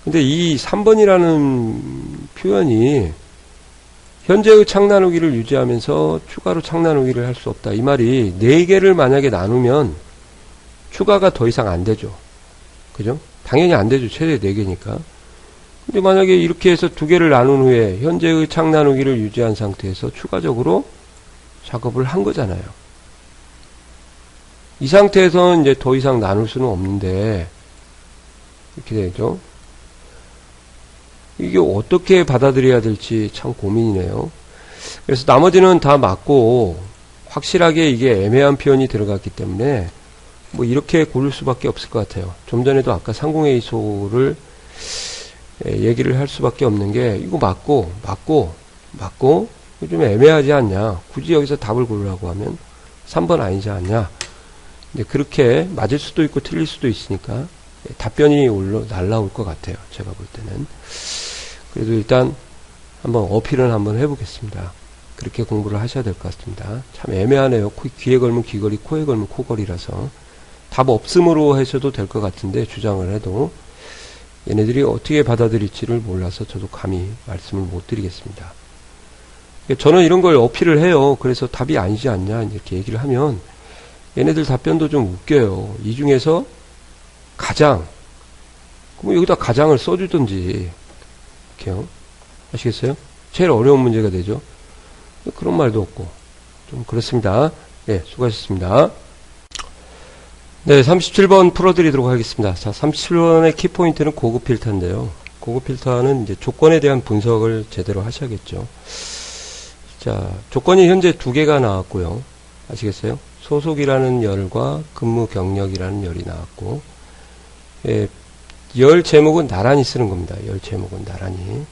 근데 이 3번이라는 표현이 현재의 창 나누기를 유지하면서 추가로 창 나누기를 할 수 없다. 이 말이 4개를 만약에 나누면 추가가 더 이상 안 되죠. 그죠? 당연히 안 되죠. 최대 4개니까. 근데 만약에 이렇게 해서 2개를 나눈 후에 현재의 창 나누기를 유지한 상태에서 추가적으로 작업을 한 거잖아요. 이 상태에서는 이제 더 이상 나눌 수는 없는데 이렇게 되죠. 이게 어떻게 받아들여야 될지 참 고민이네요. 그래서 나머지는 다 맞고 확실하게 이게 애매한 표현이 들어갔기 때문에 뭐 이렇게 고를 수밖에 없을 것 같아요. 좀 전에도 아까 상공회의소를 얘기를 할 수밖에 없는 게 이거 맞고 좀 애매하지 않냐. 굳이 여기서 답을 고르라고 하면 3번 아니지 않냐. 근데 그렇게 맞을 수도 있고 틀릴 수도 있으니까 답변이 날라올 것 같아요. 제가 볼 때는. 그래도 일단 한번 어필은 한번 해보겠습니다. 그렇게 공부를 하셔야 될 것 같습니다. 참 애매하네요. 귀에 걸면 귀걸이, 코에 걸면 코걸이라서 답 없음으로 하셔도 될 것 같은데 주장을 해도 얘네들이 어떻게 받아들일지를 몰라서 저도 감히 말씀을 못 드리겠습니다. 저는 이런 걸 어필을 해요. 그래서 답이 아니지 않냐 이렇게 얘기를 하면 얘네들 답변도 좀 웃겨요. 이 중에서 가장, 그럼 여기다 가장을 써주든지 이렇게요. 아시겠어요? 제일 어려운 문제가 되죠. 그런 말도 없고 좀 그렇습니다. 네, 수고하셨습니다. 네, 37번 풀어드리도록 하겠습니다. 자, 37번의 키포인트는 고급 필터인데요. 고급 필터는 이제 조건에 대한 분석을 제대로 하셔야겠죠. 자, 조건이 현재 2개가 나왔고요. 아시겠어요? 소속이라는 열과 근무 경력이라는 열이 나왔고, 예, 열 제목은 나란히 쓰는 겁니다. 열 제목은 나란히.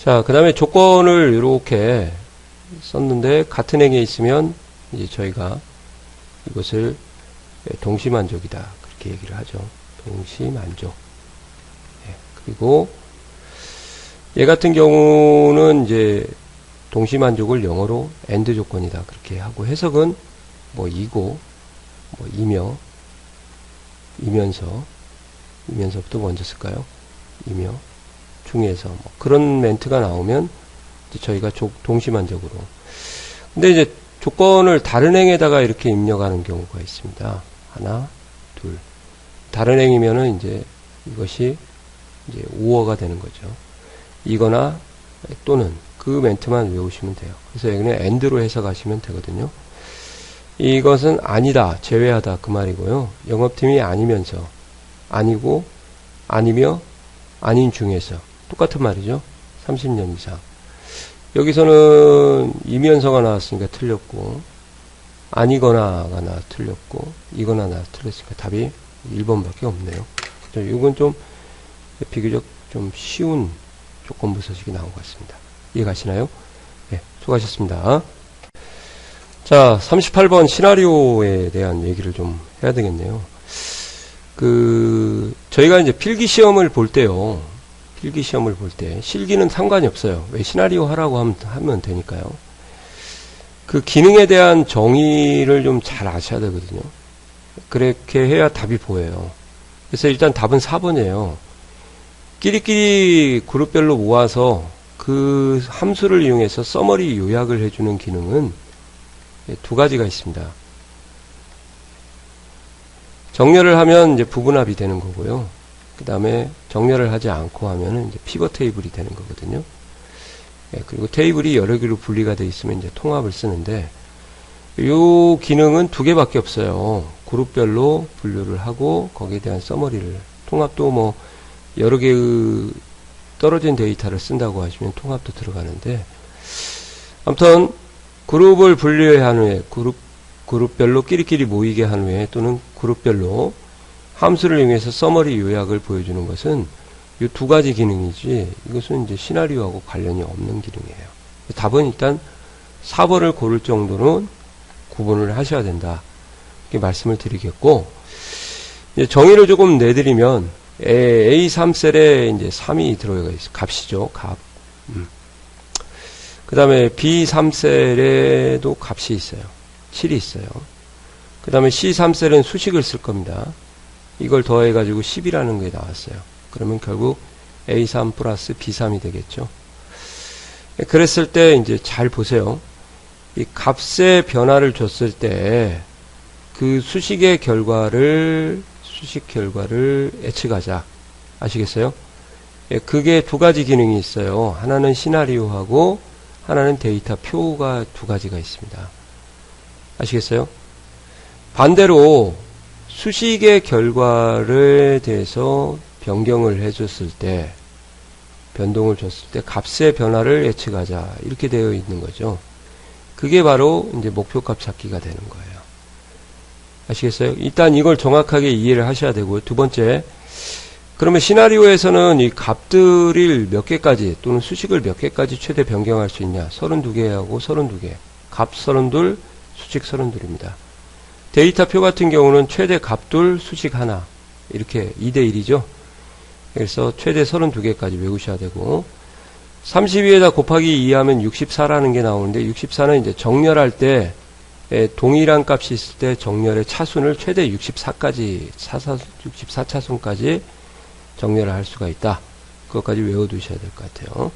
자, 그 다음에 조건을 이렇게 썼는데, 같은 행에 있으면, 이제 저희가 이것을 동시만족이다. 그렇게 얘기를 하죠. 동시만족. 예, 그리고 얘 같은 경우는 이제 동시만족을 영어로 AND 조건이다. 그렇게 하고 해석은 뭐 이고, 뭐 이면서부터 먼저 쓸까요? 이며, 중에서 뭐 그런 멘트가 나오면 이제 저희가 동시만족으로. 근데 이제 조건을 다른 행에다가 이렇게 입력하는 경우가 있습니다. 하나, 둘. 다른 행이면은 이제 이것이 이제 오어가 되는 거죠. 이거나 또는 그 멘트만 외우시면 돼요. 그래서 여기는 AND로 해석하시면 되거든요. 이것은 아니다, 제외하다 그 말이고요. 영업팀이 아니면서, 아니고, 아니며, 아닌 중에서 똑같은 말이죠. 30년 이상. 여기서는 이면서가 나왔으니까 틀렸고, 아니거나가 틀렸고, 이거나 틀렸으니까 답이 1번밖에 없네요. 이건 좀 비교적 좀 쉬운 조건부 서식이 나온 것 같습니다. 이해가시나요? 네, 수고하셨습니다. 자, 38번 시나리오에 대한 얘기를 좀 해야 되겠네요. 저희가 이제 필기시험을 볼 때요. 필기시험을 볼 때, 실기는 상관이 없어요. 왜 시나리오 하라고 하면 되니까요. 그 기능에 대한 정의를 좀 잘 아셔야 되거든요. 그렇게 해야 답이 보여요. 그래서 일단 답은 4번이에요. 끼리끼리 그룹별로 모아서 그 함수를 이용해서 서머리 요약을 해주는 기능은 2가지가 있습니다. 정렬을 하면 이제 부분합이 되는 거고요. 그 다음에 정렬을 하지 않고 하면은 이제 피벗 테이블이 되는 거거든요. 예, 그리고 테이블이 여러 개로 분리가 되어 있으면 이제 통합을 쓰는데, 이 기능은 2개밖에 없어요. 그룹별로 분류를 하고 거기에 대한 서머리를, 통합도 뭐 여러 개의 떨어진 데이터를 쓴다고 하시면 통합도 들어가는데, 아무튼 그룹을 분류한 후에 그룹별로 끼리끼리 모이게 한 후에 또는 그룹별로 함수를 이용해서 서머리 요약을 보여주는 것은 이 2가지 기능이지, 이것은 이제 시나리오하고 관련이 없는 기능이에요. 답은 일단 4번을 고를 정도는 구분을 하셔야 된다. 이렇게 말씀을 드리겠고, 이제 정의를 조금 내드리면, A3셀에 이제 3이 들어가 있어요. 값이죠, 값. 그 다음에 B3셀에도 값이 있어요. 7이 있어요. 그 다음에 C3셀은 수식을 쓸 겁니다. 이걸 더해가지고 10이라는 게 나왔어요. 그러면 결국 A3 플러스 B3이 되겠죠. 그랬을 때 이제 잘 보세요. 이 값의 변화를 줬을 때 그 수식 결과를 예측하자. 아시겠어요? 그게 두 가지 기능이 있어요. 하나는 시나리오하고 하나는 데이터 표가 두 가지가 있습니다. 아시겠어요? 반대로 수식의 결과를 대해서 변경을 해줬을 때, 변동을 줬을 때 값의 변화를 예측하자. 이렇게 되어 있는 거죠. 그게 바로 이제 목표값 찾기가 되는 거예요. 아시겠어요? 일단 이걸 정확하게 이해를 하셔야 되고요. 두 번째, 그러면 시나리오에서는 이 값들을 몇 개까지 또는 수식을 몇 개까지 최대 변경할 수 있냐? 32개하고 32개. 값 32, 수식 32입니다. 데이터표 같은 경우는 최대 값둘, 수식 하나. 이렇게 2대1이죠. 그래서 최대 32개까지 외우셔야 되고, 32에다 곱하기 2 하면 64라는 게 나오는데, 64는 이제 정렬할 때 동일한 값이 있을 때 정렬의 차순을 최대 64까지, 64차순까지 정렬을 할 수가 있다. 그것까지 외워두셔야 될 것 같아요.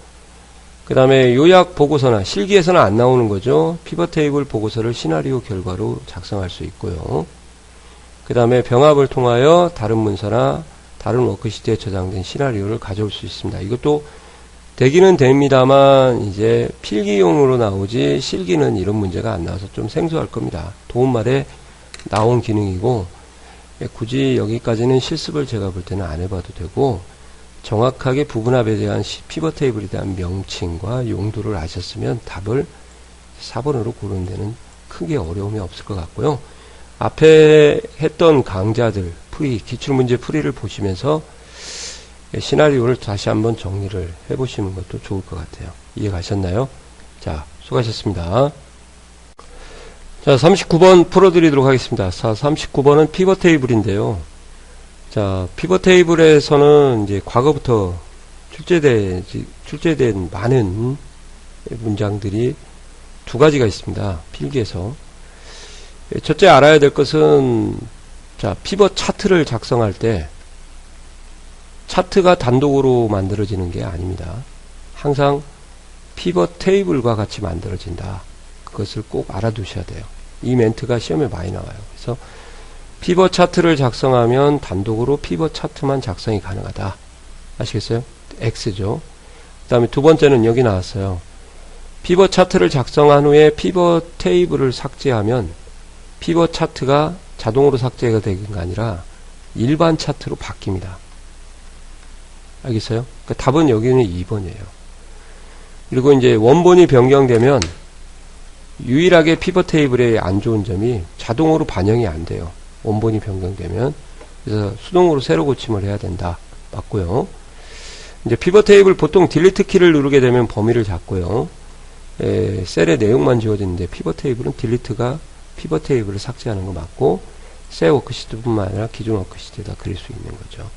그 다음에 요약 보고서나 실기에서는 안 나오는 거죠. 피벗 테이블 보고서를 시나리오 결과로 작성할 수 있고요. 그 다음에 병합을 통하여 다른 문서나 다른 워크시트에 저장된 시나리오를 가져올 수 있습니다. 이것도 되기는 됩니다만 이제 필기용으로 나오지 실기는 이런 문제가 안 나와서 좀 생소할 겁니다. 도움말에 나온 기능이고 굳이 여기까지는 실습을 제가 볼 때는 안 해봐도 되고 정확하게 부분합에 대한 피벗 테이블에 대한 명칭과 용도를 아셨으면 답을 4번으로 고르는 데는 크게 어려움이 없을 것 같고요. 앞에 했던 강좌들 기출문제 풀이를 보시면서 시나리오를 다시 한번 정리를 해보시는 것도 좋을 것 같아요. 이해 가셨나요? 자, 수고하셨습니다. 자, 39번 풀어드리도록 하겠습니다. 39번은 피벗 테이블인데요. 자, 피벗 테이블에서는 이제 과거부터 출제된 많은 문장들이 두 가지가 있습니다. 필기에서. 첫째 알아야 될 것은, 자, 피벗 차트를 작성할 때, 차트가 단독으로 만들어지는 게 아닙니다. 항상 피벗 테이블과 같이 만들어진다. 그것을 꼭 알아두셔야 돼요. 이 멘트가 시험에 많이 나와요. 그래서 피벗 차트를 작성하면 단독으로 피벗 차트만 작성이 가능하다. 아시겠어요? X죠. 그 다음에 두 번째는 여기 나왔어요. 피벗 차트를 작성한 후에 피벗 테이블을 삭제하면 피벗 차트가 자동으로 삭제가 되는 게 아니라 일반 차트로 바뀝니다. 알겠어요? 그러니까 답은 여기는 2번이에요. 그리고 이제 원본이 변경되면 유일하게 피벗 테이블의 안 좋은 점이 자동으로 반영이 안 돼요. 원본이 변경되면. 그래서 수동으로 새로 고침을 해야 된다. 맞고요. 이제 피벗 테이블 보통 딜리트 키를 누르게 되면 범위를 잡고요. 셀의 내용만 지워지는데 피벗 테이블은 딜리트가 피벗 테이블을 삭제하는 거 맞고 새 워크시트뿐만 아니라 기존 워크시트에다 그릴 수 있는 거죠.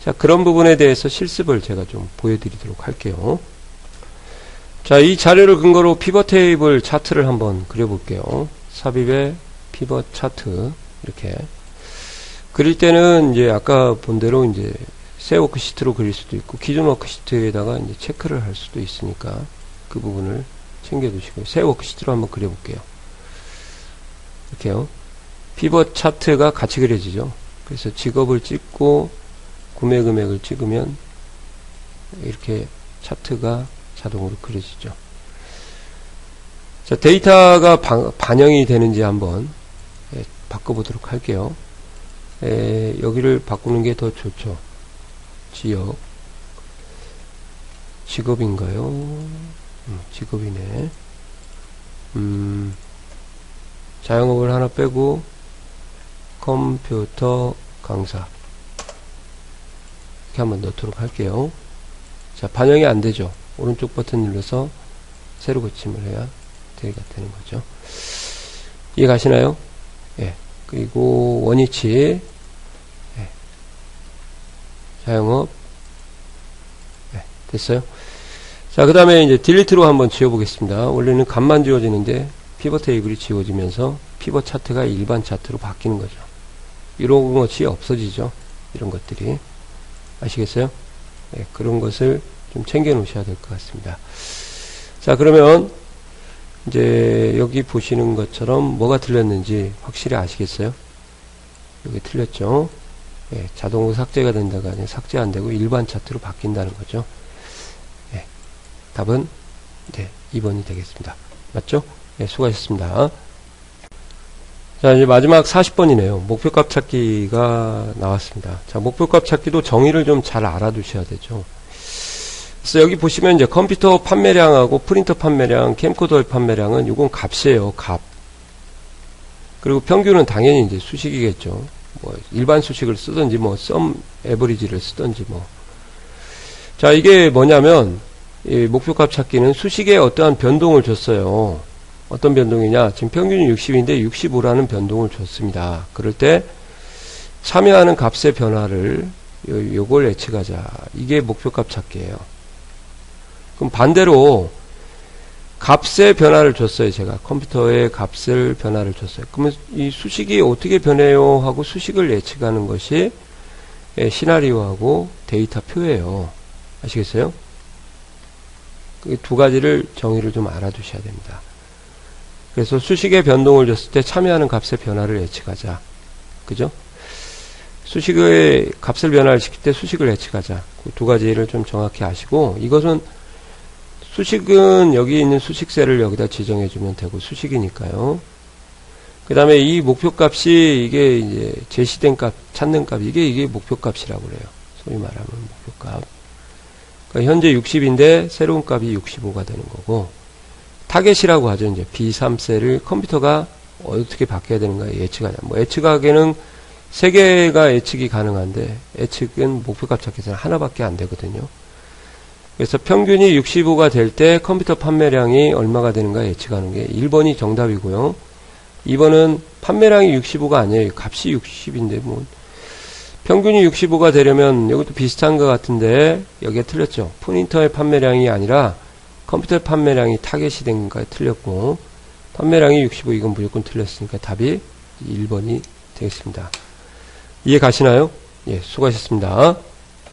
자, 그런 부분에 대해서 실습을 제가 좀 보여드리도록 할게요. 자, 이 자료를 근거로 피벗 테이블 차트를 한번 그려볼게요. 삽입의 피벗 차트. 이렇게. 그릴 때는 이제 아까 본 대로 이제 새 워크시트로 그릴 수도 있고, 기존 워크시트에다가 이제 체크를 할 수도 있으니까 그 부분을 챙겨두시고요. 새 워크시트로 한번 그려볼게요. 이렇게요. 피벗 차트가 같이 그려지죠. 그래서 직업을 찍고, 구매 금액을 찍으면 이렇게 차트가 자동으로 그려지죠. 자, 데이터가 반영이 되는지 한번 바꿔보도록 할게요. 여기를 바꾸는 게 더 좋죠. 지역 직업인가요? 직업이네. 자영업을 하나 빼고 컴퓨터 강사 이렇게 한번 넣도록 할게요. 자, 반영이 안 되죠. 오른쪽 버튼 눌러서 새로 고침을 해야 되는 거죠. 이해 가시나요? 예. 그리고 원위치, 예. 자영업, 예. 됐어요. 자, 그 다음에 이제 딜리트로 한번 지워보겠습니다. 원래는 값만 지워지는데 피벗 테이블이 지워지면서 피벗 차트가 일반 차트로 바뀌는 거죠. 이런 것이 없어지죠. 이런 것들이. 아시겠어요? 네, 그런 것을 좀 챙겨 놓으셔야 될 것 같습니다. 자, 그러면 이제 여기 보시는 것처럼 뭐가 틀렸는지 확실히 아시겠어요? 여기 틀렸죠? 네, 자동으로 삭제가 된다가 아니라 삭제 안 되고 일반 차트로 바뀐다는 거죠. 네, 답은 네, 2번이 되겠습니다. 맞죠? 네, 수고하셨습니다. 자, 이제 마지막 40번이네요. 목표값 찾기가 나왔습니다. 자, 목표값 찾기도 정의를 좀 잘 알아두셔야 되죠. 그래서 여기 보시면 이제 컴퓨터 판매량하고 프린터 판매량, 캠코더의 판매량은 이건 값이에요. 값. 그리고 평균은 당연히 이제 수식이겠죠. 뭐 일반 수식을 쓰든지 뭐 썸 에버리지를 쓰든지 뭐. 자, 이게 뭐냐면 이 목표값 찾기는 수식에 어떠한 변동을 줬어요. 어떤 변동이냐? 지금 평균이 60인데 65라는 변동을 줬습니다. 그럴 때 참여하는 값의 변화를 요걸 예측하자. 이게 목표값 찾기예요. 그럼 반대로 값의 변화를 줬어요. 제가 컴퓨터의 값을 변화를 줬어요. 그러면 이 수식이 어떻게 변해요 하고 수식을 예측하는 것이 시나리오하고 데이터 표예요. 아시겠어요? 두 가지를 정의를 좀 알아두셔야 됩니다. 그래서 수식의 변동을 줬을 때 참여하는 값의 변화를 예측하자. 그죠? 수식의 값을 변화를 시킬 때 수식을 예측하자. 그 두 가지를 좀 정확히 아시고, 이것은 수식은 여기 있는 수식셀을 여기다 지정해 주면 되고 수식이니까요. 그 다음에 이 목표값이 이게 이제 제시된 값, 찾는 값, 이게 목표값이라고 그래요. 소위 말하면 목표값. 그러니까 현재 60인데 새로운 값이 65가 되는 거고, 타겟이라고 하죠. 이제 B3셀을 컴퓨터가 어떻게 바뀌어야 되는가 예측하자. 뭐 예측하기에는 3개가 예측이 가능한데, 예측은 목표값 찾기에서는 하나밖에 안 되거든요. 그래서 평균이 65가 될 때 컴퓨터 판매량이 얼마가 되는가 예측하는 게 1번이 정답이고요. 2번은 판매량이 65가 아니에요. 값이 60인데 뭐 평균이 65가 되려면 이것도 비슷한 것 같은데 여기에 틀렸죠. 프린터의 판매량이 아니라 컴퓨터의 판매량이 타겟이 된 건가 틀렸고 판매량이 65 이건 무조건 틀렸으니까 답이 1번이 되겠습니다. 이해 가시나요? 예, 수고하셨습니다.